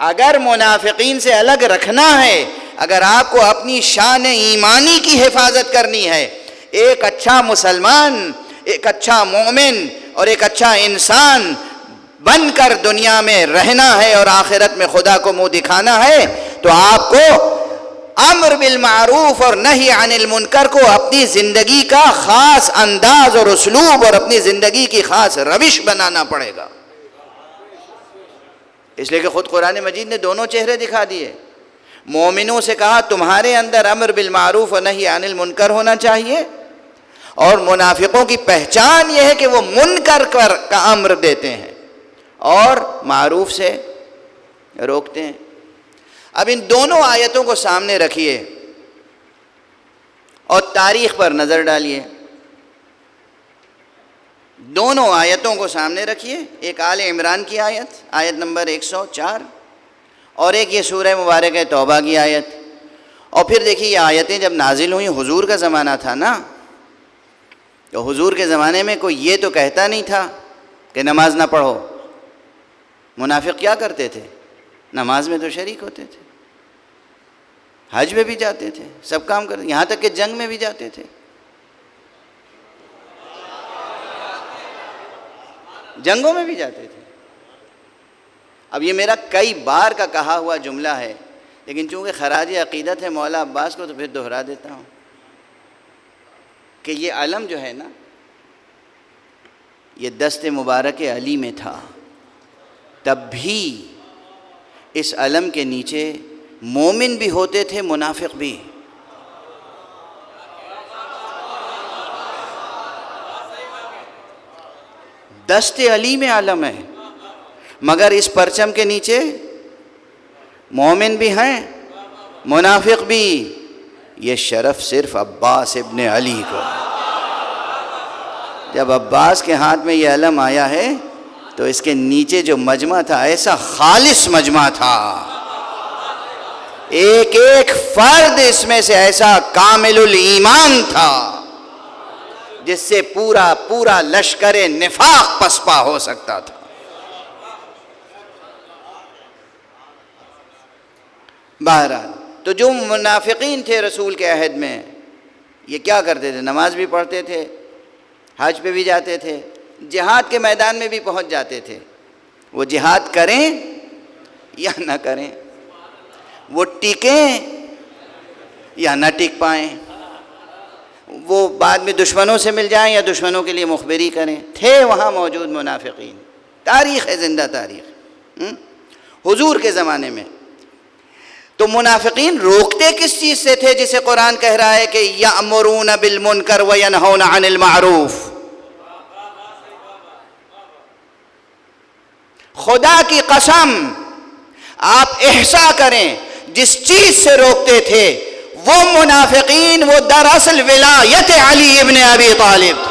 A: اگر منافقین سے الگ رکھنا ہے، اگر آپ کو اپنی شان ایمانی کی حفاظت کرنی ہے، ایک اچھا مسلمان، ایک اچھا مومن اور ایک اچھا انسان بن کر دنیا میں رہنا ہے اور آخرت میں خدا کو منہ دکھانا ہے، تو آپ کو امر بالمعروف اور نہی عن المنکر کو اپنی زندگی کا خاص انداز اور اسلوب اور اپنی زندگی کی خاص روش بنانا پڑے گا۔ اس لیے کہ خود قرآن مجید نے دونوں چہرے دکھا دیے۔ مومنوں سے کہا تمہارے اندر امر بالمعروف اور نہی عن المنکر ہونا چاہیے، اور منافقوں کی پہچان یہ ہے کہ وہ منکر کا امر دیتے ہیں اور معروف سے روکتے ہیں۔ اب ان دونوں آیتوں کو سامنے رکھیے اور تاریخ پر نظر ڈالیے۔ دونوں آیتوں کو سامنے رکھیے، ایک آل عمران کی آیت نمبر 104، اور ایک یہ سورہ مبارکہ توبہ کی آیت. اور پھر دیکھیے یہ آیتیں جب نازل ہوئیں، حضور کا زمانہ تھا نا، تو حضور کے زمانے میں کوئی یہ تو کہتا نہیں تھا کہ نماز نہ پڑھو. منافق کیا کرتے تھے؟ نماز میں تو شریک ہوتے تھے، حج میں بھی جاتے تھے، سب کام کرتے، یہاں تک کہ جنگ میں بھی جاتے تھے. جنگوں میں بھی جاتے تھے. اب یہ میرا کئی بار کا کہا ہوا جملہ ہے، لیکن چونکہ خراج عقیدت ہے مولا عباس کو، تو پھر دہرا دیتا ہوں کہ یہ علم جو ہے نا، یہ دست مبارک علی میں تھا. تب بھی اس علم کے نیچے مومن بھی ہوتے تھے، منافق بھی. دست علی میں علم ہے، مگر اس پرچم کے نیچے مومن بھی ہیں، منافق بھی. یہ شرف صرف عباس ابن علی کو. جب عباس کے ہاتھ میں یہ علم آیا ہے تو اس کے نیچے جو مجمع تھا، ایسا خالص مجمع تھا، ایک ایک فرد اس میں سے ایسا کامل الایمان تھا جس سے پورا لشکر نفاق پسپا ہو سکتا تھا. بہرحال تو جو منافقین تھے رسول کے عہد میں، یہ کیا کرتے تھے؟ نماز بھی پڑھتے تھے، حج پہ بھی جاتے تھے، جہاد کے میدان میں بھی پہنچ جاتے تھے. وہ جہاد کریں یا نہ کریں، وہ ٹکیں یا نہ ٹک پائیں، وہ بعد میں دشمنوں سے مل جائیں یا دشمنوں کے لیے مخبری کریں، تھے وہاں موجود منافقین. تاریخ ہے، زندہ تاریخ. حضور کے زمانے میں تو منافقین روکتے کس چیز سے تھے جسے قرآن کہہ رہا ہے کہ یأمرون بالمنکر وینہون عن المعروف؟ خدا کی قسم آپ احصا کریں، جس چیز سے روکتے تھے وہ منافقین، وہ دراصل ولایت علی ابن ابی طالب.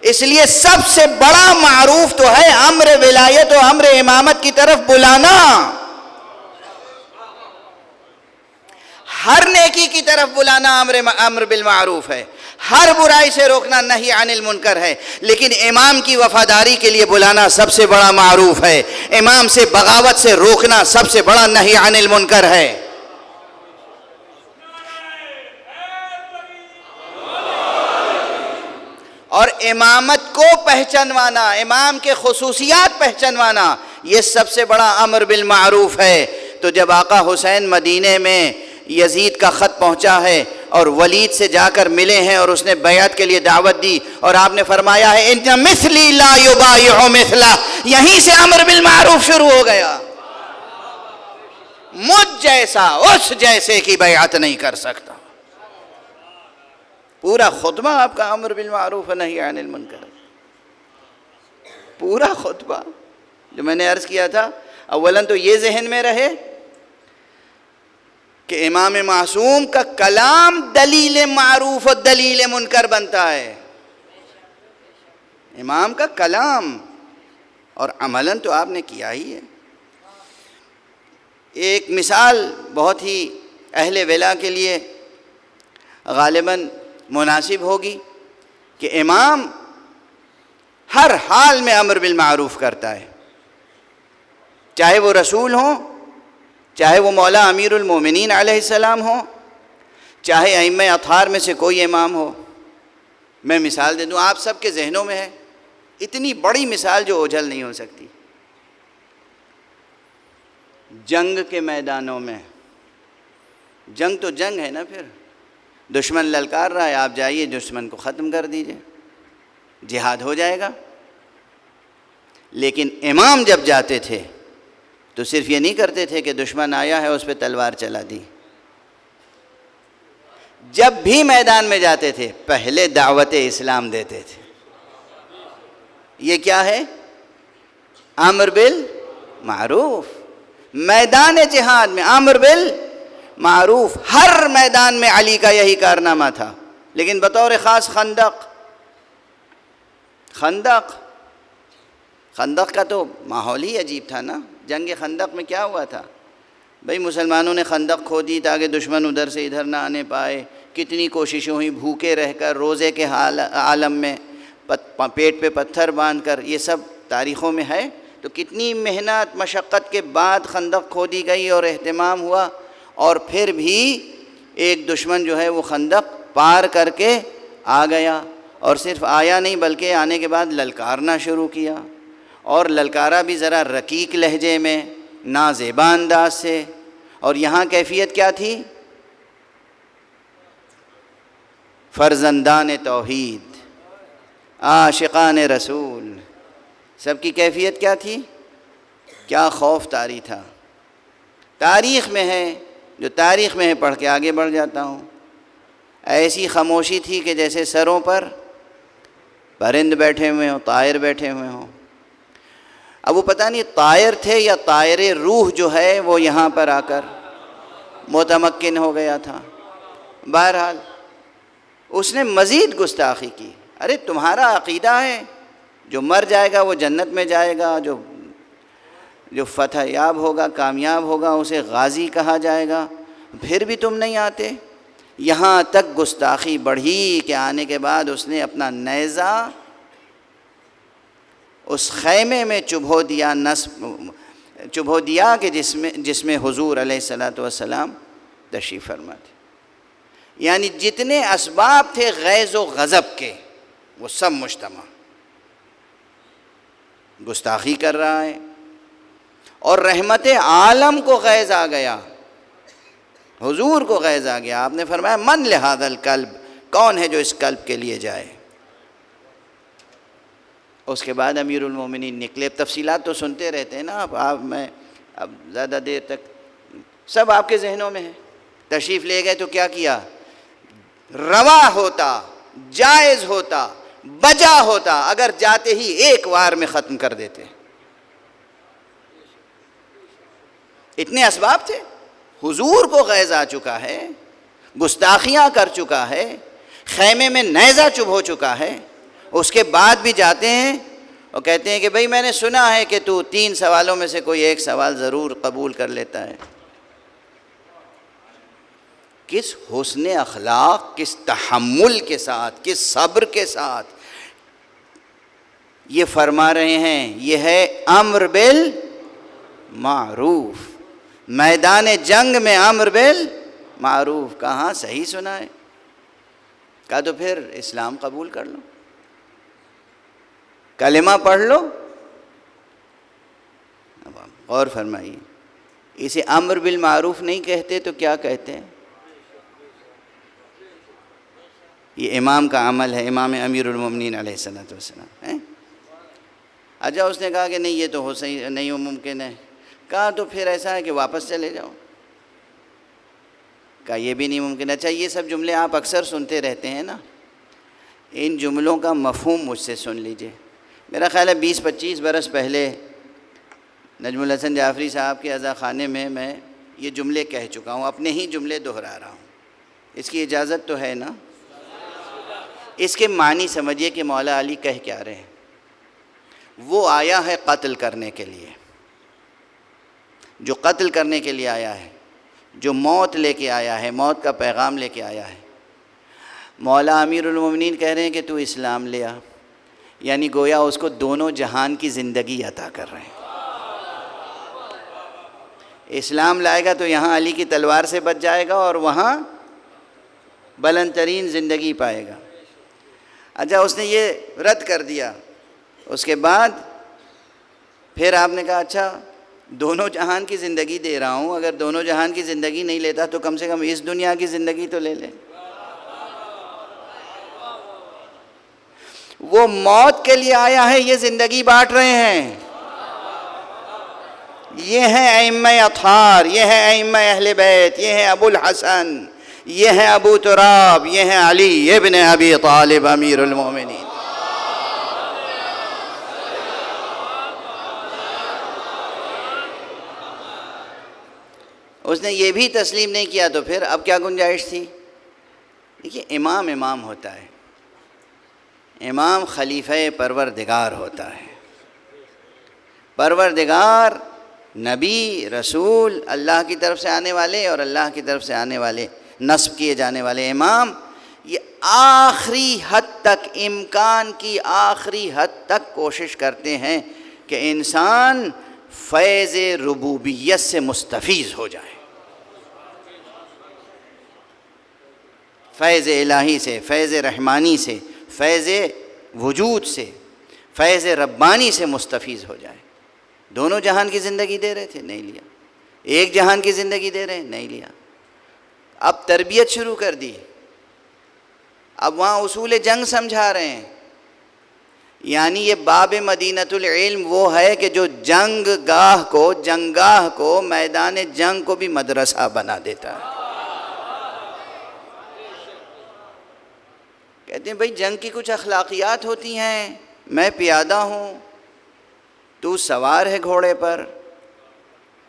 A: اس لیے سب سے بڑا معروف تو ہے امر ولایت و امر امامت کی طرف بلانا. ہر نیکی کی طرف بلانا امر بالمعروف ہے، ہر برائی سے روکنا نہی عن المنکر ہے. لیکن امام کی وفاداری کے لیے بلانا سب سے بڑا معروف ہے، امام سے بغاوت سے روکنا سب سے بڑا نہی عن المنکر ہے. اور امامت کو پہچانوانا، امام کے خصوصیات پہچانوانا، یہ سب سے بڑا امر بالمعروف ہے. تو جب آقا حسین مدینے میں یزید کا خط پہنچا ہے اور ولید سے جا کر ملے ہیں اور اس نے بیعت کے لیے دعوت دی، اور آپ نے فرمایا ہے ان مثلی لا یبایع مثلہ، یہیں سے امر بالمعروف شروع ہو گیا. مجھ جیسا اس جیسے کی بیعت نہیں کر سکتا. پورا خطبہ آپ کا امر بالمعروف و نہی عن المنکر، پورا خطبہ. جو میں نے عرض کیا تھا، اولاً تو یہ ذہن میں رہے کہ امام معصوم کا کلام دلیل معروف و دلیل منکر بنتا ہے. امام کا کلام، اور عملاً تو آپ نے کیا ہی ہے. ایک مثال بہت ہی اہل ولا کے لیے غالباً مناسب ہوگی کہ امام ہر حال میں امر بالمعروف کرتا ہے، چاہے وہ رسول ہوں، چاہے وہ مولا امیر المومنین علیہ السلام ہوں، چاہے ائمہ اطہار میں سے کوئی امام ہو. میں مثال دے دوں، آپ سب کے ذہنوں میں ہے اتنی بڑی مثال جو اوجھل نہیں ہو سکتی. جنگ کے میدانوں میں، جنگ تو جنگ ہے نا، پھر دشمن للکار رہا ہے، آپ جائیے دشمن کو ختم کر دیجئے، جہاد ہو جائے گا. لیکن امام جب جاتے تھے تو صرف یہ نہیں کرتے تھے کہ دشمن آیا ہے اس پہ تلوار چلا دی. جب بھی میدان میں جاتے تھے پہلے دعوت اسلام دیتے تھے. یہ کیا ہے؟ امر بالمعروف. میدان جہاد میں امر بالمعروف. ہر میدان میں علی کا یہی کارنامہ تھا. لیکن بطور خاص خندق کا تو ماحول ہی عجیب تھا نا. جنگ خندق میں کیا ہوا تھا؟ بھئی مسلمانوں نے خندق کھودی تاکہ دشمن ادھر سے ادھر نہ آنے پائے. کتنی کوششیں ہوئیں بھوکے رہ کر، روزے کے عالم میں پیٹ پہ پتھر باندھ کر، یہ سب تاریخوں میں ہے. تو کتنی محنت مشقت کے بعد خندق کھودی گئی اور اہتمام ہوا، اور پھر بھی ایک دشمن جو ہے وہ خندق پار کر کے آ گیا. اور صرف آیا نہیں بلکہ آنے کے بعد للکارنا شروع کیا، اور للکارا بھی ذرا رقیق لہجے میں، نازیبا انداز سے. اور یہاں کیفیت کیا تھی؟ فرزندان توحید، عاشقان رسول، سب کی کیفیت کیا تھی؟ کیا خوف طاری تھا. تاریخ میں ہے، جو تاریخ میں ہے پڑھ کے آگے بڑھ جاتا ہوں. ایسی خاموشی تھی کہ جیسے سروں پر پرند بیٹھے ہوئے ہوں، طائر بیٹھے ہوئے ہوں. اب وہ پتہ نہیں طائر تھے یا طائر روح جو ہے وہ یہاں پر آ کر متمکن ہو گیا تھا. بہرحال اس نے مزید گستاخی کی. ارے تمہارا عقیدہ ہے جو مر جائے گا وہ جنت میں جائے گا، جو فتح یاب ہوگا، کامیاب ہوگا، اسے غازی کہا جائے گا، پھر بھی تم نہیں آتے. یہاں تک گستاخی بڑھی کہ آنے کے بعد اس نے اپنا نیزہ اس خیمے میں چبھو دیا کہ جس میں حضور علیہ الصلوۃ والسلام تشریف فرما تھے. یعنی جتنے اسباب تھے غیظ و غضب کے وہ سب مجتمع. گستاخی کر رہا ہے اور رحمت عالم کو غیظ آ گیا، حضور کو غیظ آ گیا. آپ نے فرمایا من لہذا القلب، کون ہے جو اس قلب کے لیے جائے. اس کے بعد امیر المومنین نکلے. تفصیلات تو سنتے رہتے ہیں نا میں اب زیادہ دیر تک سب آپ کے ذہنوں میں ہے. تشریف لے گئے تو کیا کیا؟ روا ہوتا، جائز ہوتا، بجا ہوتا اگر جاتے ہی ایک وار میں ختم کر دیتے. اتنے اسباب تھے. حضور کو غیظ آ چکا ہے، گستاخیاں کر چکا ہے، خیمے میں نیزہ چبھ ہو چکا ہے. اس کے بعد بھی جاتے ہیں اور کہتے ہیں کہ بھئی میں نے سنا ہے کہ تو 3 سوالوں میں سے کوئی ایک سوال ضرور قبول کر لیتا ہے. کس حسن اخلاق، کس تحمل کے ساتھ، کس صبر کے ساتھ یہ فرما رہے ہیں. یہ ہے امر بالمعروف. میدان جنگ میں امر بالمعروف. کہاں صحیح سنا ہے؟ کہا تو پھر اسلام قبول کر لو، کلمہ پڑھ لو. غور فرمائیے، اسے امر بالمعروف نہیں کہتے تو کیا کہتے ہیں؟ یہ امام کا عمل ہے، امام امیر المومنین علیہ الصلوۃ والسلام. اچھا اس نے کہا کہ نہیں یہ تو ہو صحیح نہیں ہو ممکن ہے. کہا تو پھر ایسا ہے کہ واپس چلے جاؤ. کہا یہ بھی نہیں ممکن. اچھا یہ سب جملے آپ اکثر سنتے رہتے ہیں نا، ان جملوں کا مفہوم مجھ سے سن لیجئے. میرا خیال ہے 20-25 برس پہلے نجم الحسن جعفری صاحب کے عزا خانے میں یہ جملے کہہ چکا ہوں. اپنے ہی جملے دہرا رہا ہوں. اس کی اجازت تو ہے نا؟ اس کے معنی سمجھیے کہ مولا علی کہہ کیا رہے ہیں. وہ آیا ہے قتل کرنے کے لیے، جو قتل کرنے کے لیے آیا ہے، جو موت لے کے آیا ہے، موت کا پیغام لے کے آیا ہے. مولا امیر المومنین کہہ رہے ہیں کہ تو اسلام لے آ. یعنی گویا اس کو دونوں جہان کی زندگی عطا کر رہے ہیں. اسلام لائے گا تو یہاں علی کی تلوار سے بچ جائے گا اور وہاں بلند ترین زندگی پائے گا. اچھا اس نے یہ رد کر دیا. اس کے بعد پھر آپ نے کہا اچھا دونوں جہان کی زندگی دے رہا ہوں، اگر دونوں جہان کی زندگی نہیں لیتا تو کم سے کم اس دنیا کی زندگی تو لے لے. وہ موت کے لیے آیا ہے، یہ زندگی بانٹ رہے ہیں. یہ ہیں ائمہ اطہار، یہ ہیں ائمہ اہل بیت، یہ ہیں ابو الحسن، یہ ہیں ابو تراب، یہ ہیں علی ابن ابی طالب امیر المومنین. اس نے یہ بھی تسلیم نہیں کیا تو پھر اب کیا گنجائش تھی؟ دیکھیے امام امام ہوتا ہے، امام خلیفہ پروردگار ہوتا ہے۔ پروردگار نبی، رسول، اللہ کی طرف سے آنے والے اور اللہ کی طرف سے آنے والے نصب کیے جانے والے امام، یہ آخری حد تک، امکان کی آخری حد تک کوشش کرتے ہیں کہ انسان فیض ربوبیت سے مستفیض ہو جائے، فیض الہی سے، فیض رحمانی سے، فیض وجود سے، فیض ربانی سے مستفیض ہو جائے۔ دونوں جہان کی زندگی دے رہے تھے، نہیں لیا۔ ایک جہان کی زندگی دے رہے ہیں، نہیں لیا۔ اب تربیت شروع کر دی، اب وہاں اصول جنگ سمجھا رہے ہیں۔ یعنی یہ باب مدینۃ العلم وہ ہے کہ جو جنگگاہ کو میدان جنگ کو بھی مدرسہ بنا دیتا ہے۔ کہتے ہیں بھائی جنگ کی کچھ اخلاقیات ہوتی ہیں، میں پیادہ ہوں، تو سوار ہے گھوڑے پر،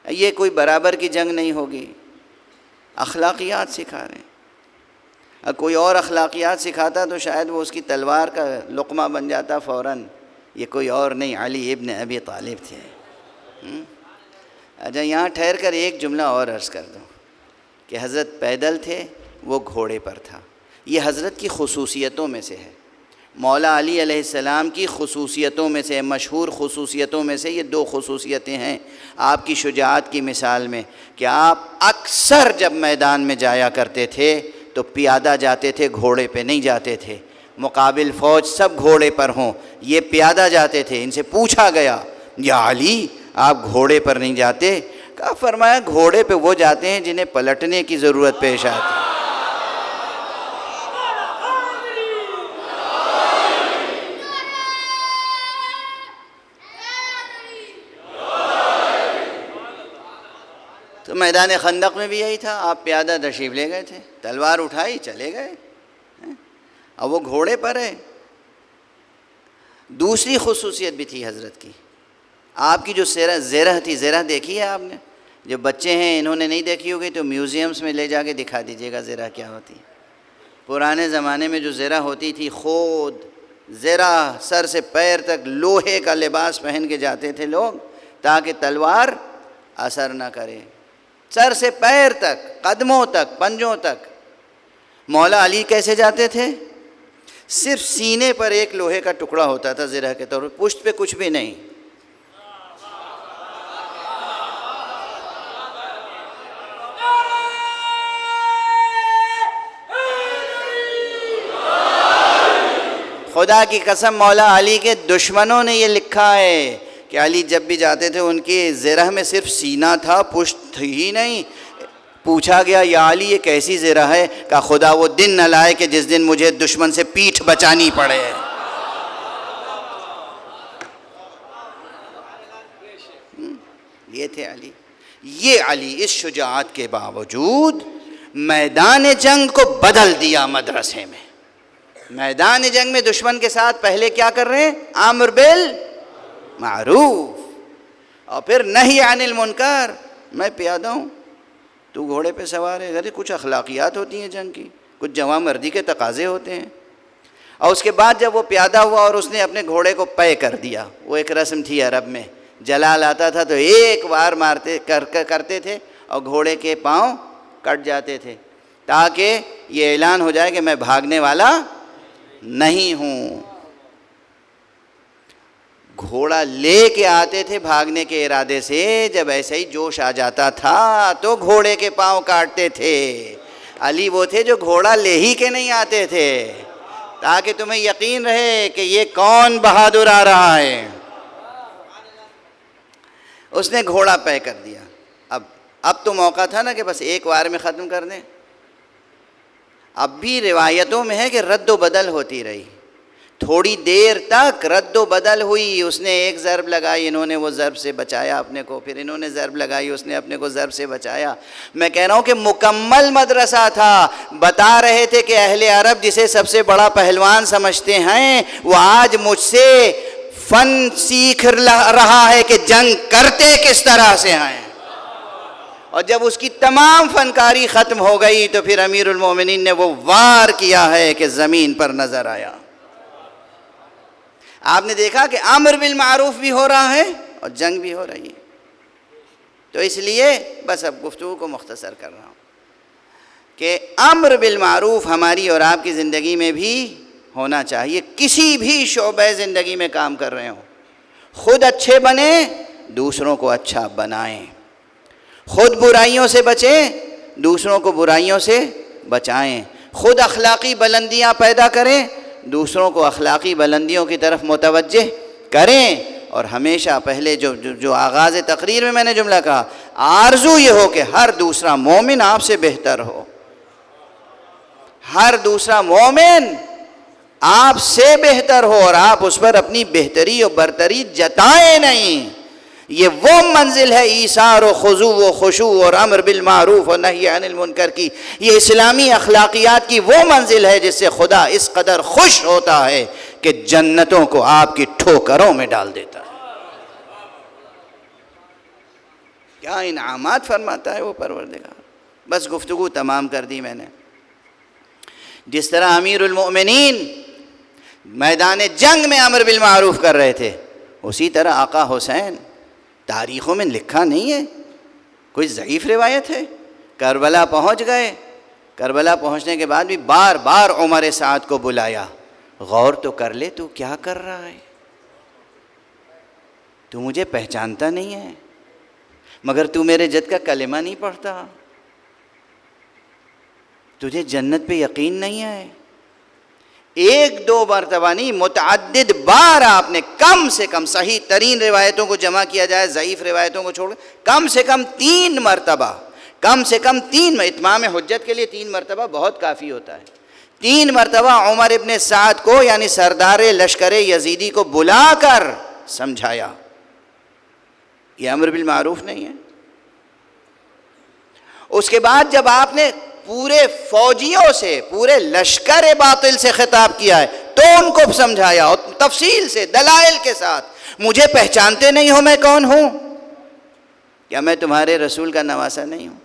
A: یہ کوئی برابر کی جنگ نہیں ہوگی۔ اخلاقیات سکھا رہے ہیں۔ اگر کوئی اور اخلاقیات سکھاتا تو شاید وہ اس کی تلوار کا لقمہ بن جاتا فوراً۔ یہ کوئی اور نہیں، علی ابن ابی طالب تھے۔ اچھا یہاں ٹھہر کر ایک جملہ اور عرض کر دوں کہ حضرت پیدل تھے، وہ گھوڑے پر تھا۔ یہ حضرت کی خصوصیتوں میں سے ہے، مولا علی علیہ السلام کی خصوصیتوں میں سے، مشہور خصوصیتوں میں سے یہ دو خصوصیتیں ہیں آپ کی شجاعت کی مثال میں، کہ آپ اکثر جب میدان میں جایا کرتے تھے تو پیادہ جاتے تھے، گھوڑے پہ نہیں جاتے تھے۔ مقابل فوج سب گھوڑے پر ہوں، یہ پیادہ جاتے تھے۔ ان سے پوچھا گیا یا علی آپ گھوڑے پر نہیں جاتے؟ کہا، فرمایا گھوڑے پہ وہ جاتے ہیں جنہیں پلٹنے کی ضرورت پیش آتی ہے۔ تو میدان خندق میں بھی یہی تھا، آپ پیادہ تشریف لے گئے تھے، تلوار اٹھائی چلے گئے، اب وہ گھوڑے پر ہے۔ دوسری خصوصیت بھی تھی حضرت کی، آپ کی جو زرہ تھی، زرہ دیکھی ہے آپ نے؟ جو بچے ہیں انہوں نے نہیں دیکھی ہوگی تو میوزیمز میں لے جا کے دکھا دیجیے گا زرہ کیا ہوتی ہے۔ پرانے زمانے میں جو زرہ ہوتی تھی، خود زرہ سر سے پیر تک لوہے کا لباس پہن کے جاتے تھے لوگ تاکہ تلوار اثر نہ کرے، سر سے پیر تک، قدموں تک، پنجوں تک۔ مولا علی کیسے جاتے تھے؟ صرف سینے پر ایک لوہے کا ٹکڑا ہوتا تھا زرہ کے طور پر، پشت پہ کچھ بھی نہیں۔ خدا کی قسم مولا علی کے دشمنوں نے یہ لکھا ہے کہ علی جب بھی جاتے تھے ان کی زرہ میں صرف سینہ تھا، پشت تھی ہی نہیں۔ پوچھا گیا یا علی یہ کیسی زرہ ہے؟ کہا خدا وہ دن نہ لائے کہ جس دن مجھے دشمن سے پیٹھ بچانی پڑے۔ یہ تھے علی۔ یہ علی اس شجاعت کے باوجود میدان جنگ کو بدل دیا مدرسے میں۔ میدان جنگ میں دشمن کے ساتھ پہلے کیا کر رہے ہیں؟ امر بالمعروف اور پھر نہی عن المنکر۔ میں پیادہ ہوں، تو گھوڑے پہ سوار ہے۔ غیر کچھ اخلاقیات ہوتی ہیں جنگ کی، کچھ جواں مردی کے تقاضے ہوتے ہیں۔ اور اس کے بعد جب وہ پیادہ ہوا اور اس نے اپنے گھوڑے کو پے کر دیا، وہ ایک رسم تھی عرب میں، جلال آتا تھا تو ایک وار مارتے کرتے تھے اور گھوڑے کے پاؤں کٹ جاتے تھے تاکہ یہ اعلان ہو جائے کہ میں بھاگنے والا نہیں ہوں۔ گھوڑا لے کے آتے تھے بھاگنے کے ارادے سے، جب ایسے ہی جوش آ جاتا تھا تو گھوڑے کے پاؤں کاٹتے تھے۔ علی وہ تھے جو گھوڑا لے ہی کے نہیں آتے تھے تاکہ تمہیں یقین رہے کہ یہ کون بہادر آ رہا ہے۔ اس نے گھوڑا پے کر دیا۔ اب تو موقع تھا نا کہ بس ایک وار میں ختم کر دیں۔ اب بھی روایتوں میں ہے کہ رد و بدل ہوتی رہی، تھوڑی دیر تک رد و بدل ہوئی۔ اس نے ایک ضرب لگائی، انہوں نے وہ ضرب سے بچایا اپنے کو، پھر انہوں نے ضرب لگائی، اس نے اپنے کو ضرب سے بچایا۔ میں کہہ رہا ہوں کہ مکمل مدرسہ تھا۔ بتا رہے تھے کہ اہل عرب جسے سب سے بڑا پہلوان سمجھتے ہیں، وہ آج مجھ سے فن سیکھ رہا ہے کہ جنگ کرتے کس طرح سے ہیں۔ اور جب اس کی تمام فنکاری ختم ہو گئی تو پھر امیر المومنین نے وہ وار کیا ہے کہ زمین پر نظر آیا۔ آپ نے دیکھا کہ امر بالمعروف بھی ہو رہا ہے اور جنگ بھی ہو رہی ہے۔ تو اس لیے بس اب گفتگو کو مختصر کر رہا ہوں کہ امر بالمعروف ہماری اور آپ کی زندگی میں بھی ہونا چاہیے۔ کسی بھی شعبہ زندگی میں کام کر رہے ہوں، خود اچھے بنیں، دوسروں کو اچھا بنائیں، خود برائیوں سے بچیں، دوسروں کو برائیوں سے بچائیں، خود اخلاقی بلندیاں پیدا کریں، دوسروں کو اخلاقی بلندیوں کی طرف متوجہ کریں۔ اور ہمیشہ پہلے جو آغاز تقریر میں میں نے جملہ کہا، آرزو یہ ہو کہ ہر دوسرا مومن آپ سے بہتر ہو، ہر دوسرا مومن آپ سے بہتر ہو، اور آپ اس پر اپنی بہتری اور برتری جتائیں نہیں۔ یہ وہ منزل ہے ایثار و خضوع و خشوع اور امر بالمعروف اور نہی عن المنکر کی، یہ اسلامی اخلاقیات کی وہ منزل ہے جس سے خدا اس قدر خوش ہوتا ہے کہ جنتوں کو آپ کی ٹھوکروں میں ڈال دیتا ہے۔ کیا انعامات فرماتا ہے وہ پروردگار۔ بس گفتگو تمام کر دی میں نے۔ جس طرح امیر المؤمنین میدان جنگ میں امر بالمعروف کر رہے تھے، اسی طرح آقا حسین، تاریخوں میں لکھا نہیں ہے، کوئی ضعیف روایت ہے، کربلا پہنچ گئے، کربلا پہنچنے کے بعد بھی بار بار عمر سعد کو بلایا، غور تو کر لے تو کیا کر رہا ہے، تو مجھے پہچانتا نہیں ہے، مگر تو میرے جد کا کلمہ نہیں پڑھتا، تجھے جنت پہ یقین نہیں ہے۔ ایک دو مرتبہ نہیں، متعدد بار آپ نے کم سے کم صحیح ترین روایتوں کو جمع کیا جائے، ضعیف روایتوں کو چھوڑ کم سے کم 3 مرتبہ، اتمام حجت کے لیے 3 مرتبہ بہت کافی ہوتا ہے۔ 3 مرتبہ عمر ابن سعد کو یعنی سردار لشکر یزیدی کو بلا کر سمجھایا، یہ امر بالمعروف نہیں ہے۔ اس کے بعد جب آپ نے پورے فوجیوں سے، پورے لشکر باطل سے خطاب کیا ہے تو ان کو سمجھایا اور تفصیل سے دلائل کے ساتھ، مجھے پہچانتے نہیں ہو میں کون ہوں؟ کیا میں تمہارے رسول کا نواسہ نہیں ہوں؟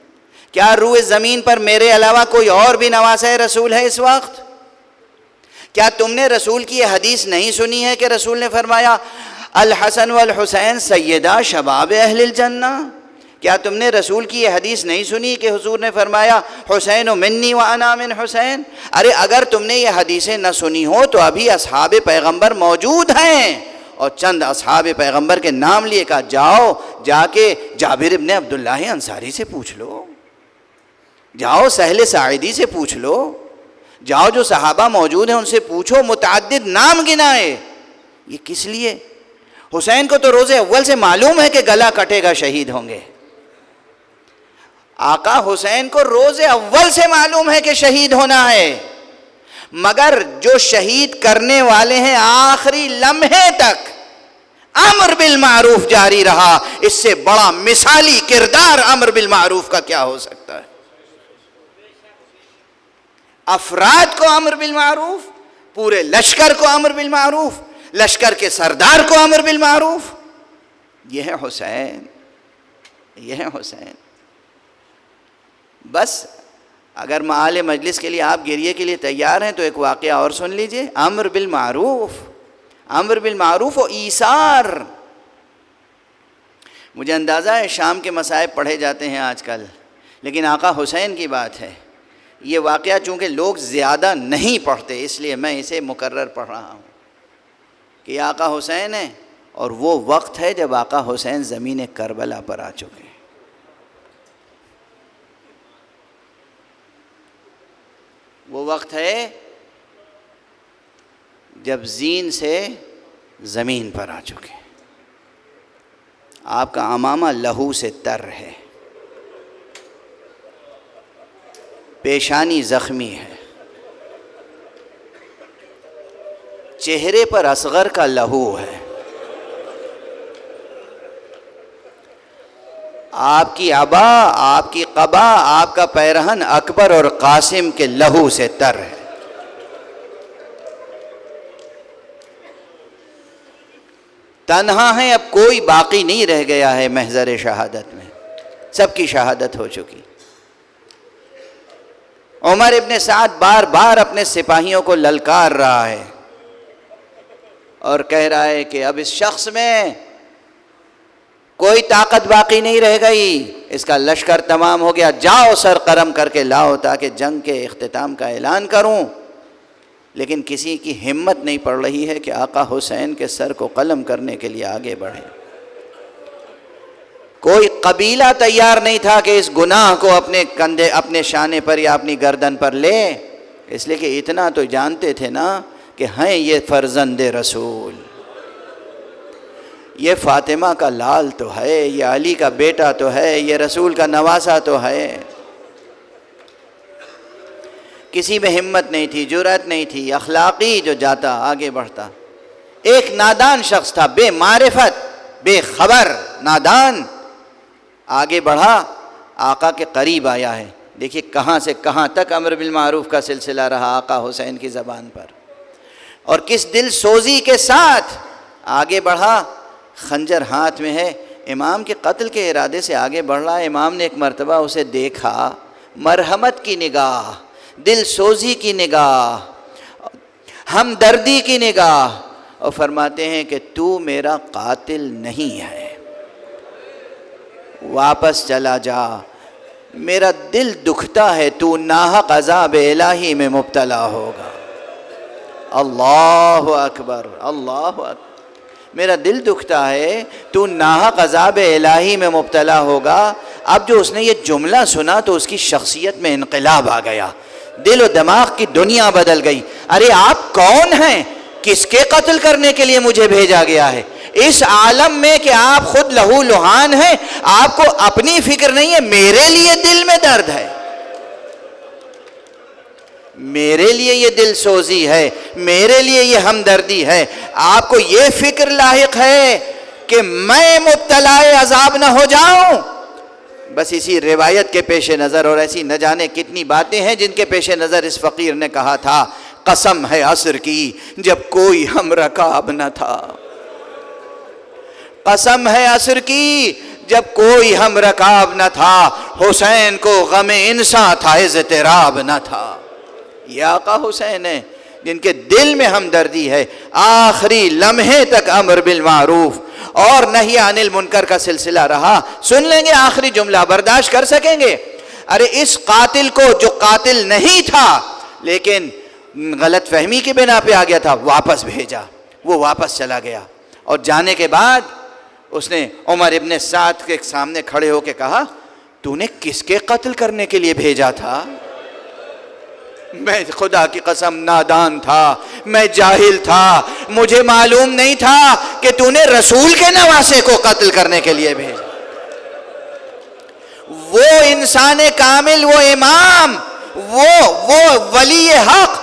A: کیا روئے زمین پر میرے علاوہ کوئی اور بھی نواسہ رسول ہے اس وقت؟ کیا تم نے رسول کی یہ حدیث نہیں سنی ہے کہ رسول نے فرمایا الحسن والحسین سیدہ شباب اہل الجنہ؟ کیا تم نے رسول کی یہ حدیث نہیں سنی کہ حضور نے فرمایا حسین منی وانا من حسین؟ ارے اگر تم نے یہ حدیثیں نہ سنی ہو تو ابھی اصحاب پیغمبر موجود ہیں، اور چند اصحاب پیغمبر کے نام لیے کہا جاؤ جا کے جابر ابن عبداللہ انصاری سے پوچھ لو، جاؤ سہل ساعدی سے پوچھ لو، جاؤ جو صحابہ موجود ہیں ان سے پوچھو، متعدد نام گنائے۔ یہ کس لیے؟ حسین کو تو روز اول سے معلوم ہے کہ گلا کٹے گا، شہید ہوں گے۔ آقا حسین کو روز اول سے معلوم ہے کہ شہید ہونا ہے، مگر جو شہید کرنے والے ہیں آخری لمحے تک امر بالمعروف جاری رہا۔ اس سے بڑا مثالی کردار امر بالمعروف کا کیا ہو سکتا ہے؟ افراد کو امر بالمعروف، پورے لشکر کو امر بالمعروف، لشکر کے سردار کو امر بالمعروف۔ یہ ہے حسین، یہ ہے حسین۔ بس اگر معال مجلس کے لیے آپ گریے کے لیے تیار ہیں تو ایک واقعہ اور سن لیجئے، امر بالمعروف، امر بالمعروف و ایثار۔ مجھے اندازہ ہے شام کے مصائب پڑھے جاتے ہیں آج کل، لیکن آقا حسین کی بات ہے۔ یہ واقعہ چونکہ لوگ زیادہ نہیں پڑھتے اس لیے میں اسے مکرر پڑھ رہا ہوں کہ یہ آقا حسین ہے، اور وہ وقت ہے جب آقا حسین زمین کربلا پر آ چکے ہیں۔ وہ وقت ہے جب زین سے زمین پر آ چکے، آپ کا عمامہ لہو سے تر ہے، پیشانی زخمی ہے، چہرے پر اصغر کا لہو ہے، آپ کی عبا، آپ کی قبا، آپ کا پیرہن اکبر اور قاسم کے لہو سے تر ہے۔ تنہا ہیں، اب کوئی باقی نہیں رہ گیا ہے محضر شہادت میں۔ سب کی شہادت ہو چکی۔ عمر ابن سعد بار بار اپنے سپاہیوں کو للکار رہا ہے اور کہہ رہا ہے کہ اب اس شخص میں کوئی طاقت باقی نہیں رہ گئی، اس کا لشکر تمام ہو گیا، جاؤ سر قرم کر کے لاؤ تاکہ جنگ کے اختتام کا اعلان کروں۔ لیکن کسی کی ہمت نہیں پڑ رہی ہے کہ آقا حسین کے سر کو قلم کرنے کے لیے آگے بڑھے۔ کوئی قبیلہ تیار نہیں تھا کہ اس گناہ کو اپنے کندھے، اپنے شانے پر یا اپنی گردن پر لے، اس لیے کہ اتنا تو جانتے تھے نا کہ ہیں یہ فرزند رسول، یہ فاطمہ کا لال تو ہے، یہ علی کا بیٹا تو ہے، یہ رسول کا نواسہ تو ہے۔ کسی میں ہمت نہیں تھی، جرأت نہیں تھی، اخلاقی جو جاتا آگے بڑھتا۔ ایک نادان شخص تھا، بے معرفت، بے خبر، نادان، آگے بڑھا، آقا کے قریب آیا ہے۔ دیکھیے کہاں سے کہاں تک امر بالمعروف کا سلسلہ رہا آقا حسین کی زبان پر، اور کس دل سوزی کے ساتھ آگے بڑھا۔ خنجر ہاتھ میں ہے، امام کے قتل کے ارادے سے آگے بڑھ رہا ہے۔ امام نے ایک مرتبہ اسے دیکھا، مرحمت کی نگاہ، دل سوزی کی نگاہ، ہمدردی کی نگاہ، اور فرماتے ہیں کہ تو میرا قاتل نہیں ہے، واپس چلا جا، میرا دل دکھتا ہے تو ناحق عذاب الہی میں مبتلا ہوگا۔ اللہ اکبر، اللہ اکبر، میرا دل دکھتا ہے تو ناحق عذاب الہی میں مبتلا ہوگا۔ اب جو اس نے یہ جملہ سنا تو اس کی شخصیت میں انقلاب آ گیا، دل و دماغ کی دنیا بدل گئی۔ ارے آپ کون ہیں؟ کس کے قتل کرنے کے لیے مجھے بھیجا گیا ہے؟ اس عالم میں کہ آپ خود لہو لہان ہیں، آپ کو اپنی فکر نہیں ہے، میرے لیے دل میں درد ہے، میرے لیے یہ دل سوزی ہے، میرے لیے یہ ہمدردی ہے۔ آپ کو یہ فکر لاحق ہے کہ میں مبتلا عذاب نہ ہو جاؤں؟ بس اسی روایت کے پیش نظر، اور ایسی نہ جانے کتنی باتیں ہیں جن کے پیش نظر اس فقیر نے کہا تھا، قسم ہے عصر کی جب کوئی ہم رکاب نہ تھا، قسم ہے عصر کی جب کوئی ہم رکاب نہ تھا، حسین کو غم انسان تھا، اضطراب نہ تھا۔ یہ آقا حسین ہیں جن کے دل میں ہمدردی ہے، آخری لمحے تک امر بالمعروف اور نہی عن المنکر کا سلسلہ رہا۔ سن لیں گے آخری جملہ، برداشت کر سکیں گے؟ ارے اس قاتل کو جو قاتل نہیں تھا لیکن غلط فہمی کی بنا پہ آ گیا تھا، واپس بھیجا، وہ واپس چلا گیا، اور جانے کے بعد اس نے عمر ابن سعد کے سامنے کھڑے ہو کے کہا، تو نے کس کے قتل کرنے کے لیے بھیجا تھا؟ میں خدا کی قسم نادان تھا، میں جاہل تھا، مجھے معلوم نہیں تھا کہ تو نے رسول کے نواسے کو قتل کرنے کے لیے بھیجا۔ وہ انسان کامل، وہ امام، وہ ولی حق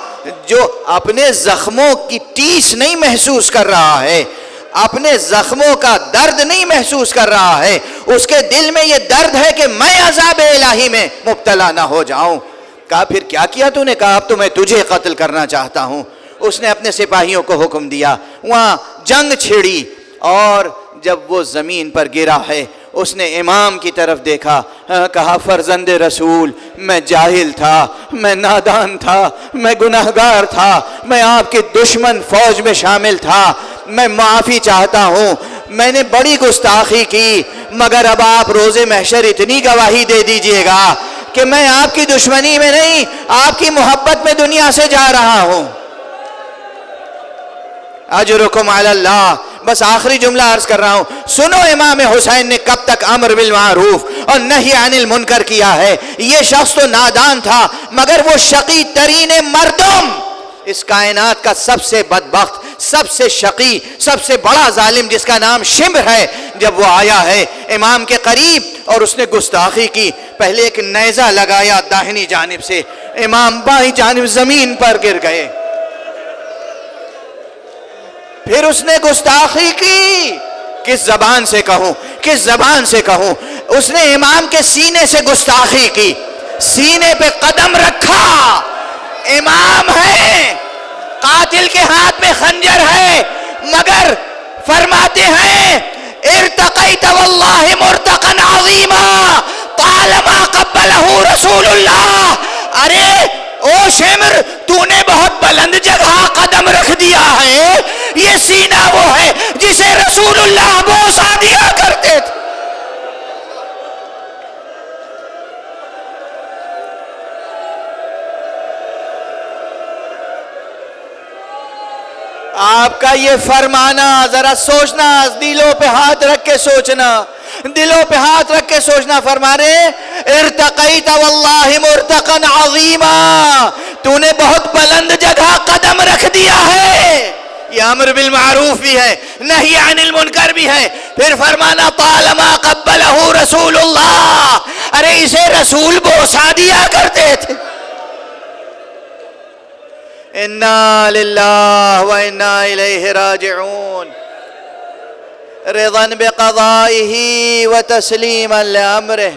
A: جو اپنے زخموں کی ٹیس نہیں محسوس کر رہا ہے، اپنے زخموں کا درد نہیں محسوس کر رہا ہے، اس کے دل میں یہ درد ہے کہ میں عذاب الہی میں مبتلا نہ ہو جاؤں۔ کہا پھر کیا کیا تو نے؟ کہا اب تو میں تجھے قتل کرنا چاہتا ہوں۔ اس نے اپنے سپاہیوں کو حکم دیا، وہاں جنگ چھڑی، اور جب وہ زمین پر گرا ہے اس نے امام کی طرف دیکھا، کہا فرزند رسول، میں جاہل تھا، میں نادان تھا، میں گناہگار تھا، میں آپ کی دشمن فوج میں شامل تھا، میں معافی چاہتا ہوں، میں نے بڑی گستاخی کی، مگر اب آپ روز محشر اتنی گواہی دے دیجئے گا کہ میں آپ کی دشمنی میں نہیں، آپ کی محبت میں دنیا سے جا رہا ہوں۔ اجرکم علی اللہ۔ بس آخری جملہ عرض کر رہا ہوں، سنو امام حسین نے کب تک امر بالمعروف اور نہی عن المنکر کیا ہے۔ یہ شخص تو نادان تھا مگر وہ شقی ترین مردم، اس کائنات کا سب سے بدبخت، سب سے شقی، سب سے بڑا ظالم جس کا نام شمر ہے، جب وہ آیا ہے امام کے قریب اور اس نے گستاخی کی، پہلے ایک نیزہ لگایا داہنی جانب سے، امام بائیں جانب زمین پر گر گئے، پھر اس نے گستاخی کی، کس زبان سے کہوں، کس زبان سے کہوں، اس نے امام کے سینے سے گستاخی کی، سینے پہ قدم رکھا، امام ہے، قاتل کے ہاتھ میں خنجر ہے، مگر فرماتے ہیں ارتقیت واللہ مرتقا عظیما، شمر تو نے بہت بلند جگہ قدم رکھ دیا ہے، یہ سینہ وہ ہے جسے رسول اللہ بوسہ دیا کرتے تھے۔ آپ کا یہ فرمانا ذرا سوچنا، دلوں پہ ہاتھ رکھ کے سوچنا، دلوں پہ ہاتھ رکھ کے سوچنا۔ فرما رہے ارتقیت واللہ مرتقا عظیما، تو نے بہت بلند جگہ قدم رکھ دیا ہے۔ یہ امر بالمعروف بھی ہے، نہی عن المنکر بھی ہے۔ پھر فرمانا طالما قبلہ رسول اللہ، ارے اسے رسول بوسہ دیا کرتے تھے۔ انا للہ و انا الیہ راجعون، رضا بقضائہ و تسلیما لامرہ۔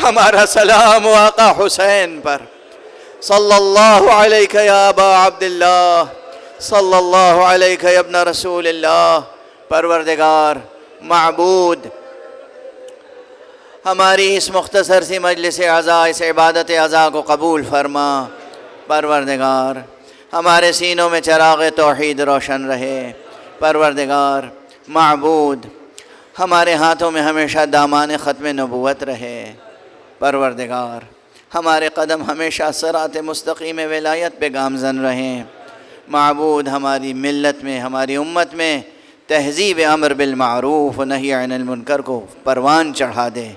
A: ہمارا سلام آقا حسین پر، صلی اللہ علیہ یا ابا عبداللہ، صلی اللہ علیہ یا ابن رسول اللہ۔ پروردگار معبود، ہماری اس مختصر سی مجلس عزا، اس عبادت عزا کو قبول فرما۔ پروردگار ہمارے سینوں میں چراغ توحید روشن رہے۔ پروردگار معبود ہمارے ہاتھوں میں ہمیشہ دامان ختم نبوت رہے۔ پروردگار ہمارے قدم ہمیشہ صراط مستقیم ولایت پہ گامزن رہیں۔ معبود ہماری ملت میں، ہماری امت میں تہذیب امر بالمعروف و نہی عن المنکر کو پروان چڑھا دے۔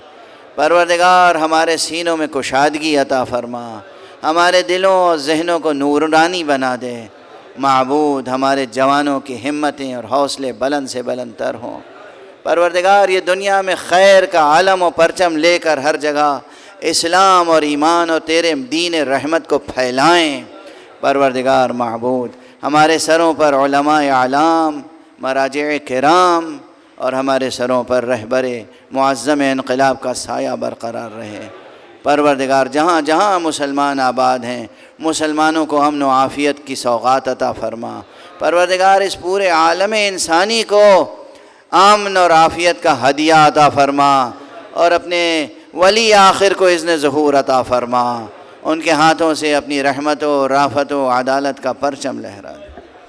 A: پروردگار ہمارے سینوں میں کشادگی عطا فرما، ہمارے دلوں اور ذہنوں کو نورانی بنا دے۔ معبود ہمارے جوانوں کی ہمتیں اور حوصلے بلند سے بلند تر ہوں۔ پروردگار یہ دنیا میں خیر کا علم و پرچم لے کر ہر جگہ اسلام اور ایمان اور تیرے دین رحمت کو پھیلائیں۔ پروردگار معبود ہمارے سروں پر علماء اعلام، مراجع کرام اور ہمارے سروں پر رہبر معظم انقلاب کا سایہ برقرار رہے۔ پروردگار جہاں جہاں مسلمان آباد ہیں، مسلمانوں کو امن و عافیت کی سوغات عطا فرما۔ پروردگار اس پورے عالم انسانی کو امن اور عافیت کا ہدیہ عطا فرما، اور اپنے ولی آخر کو اذن ظہور عطا فرما۔ ان کے ہاتھوں سے اپنی رحمت و رافت و عدالت کا پرچم لہرا دے۔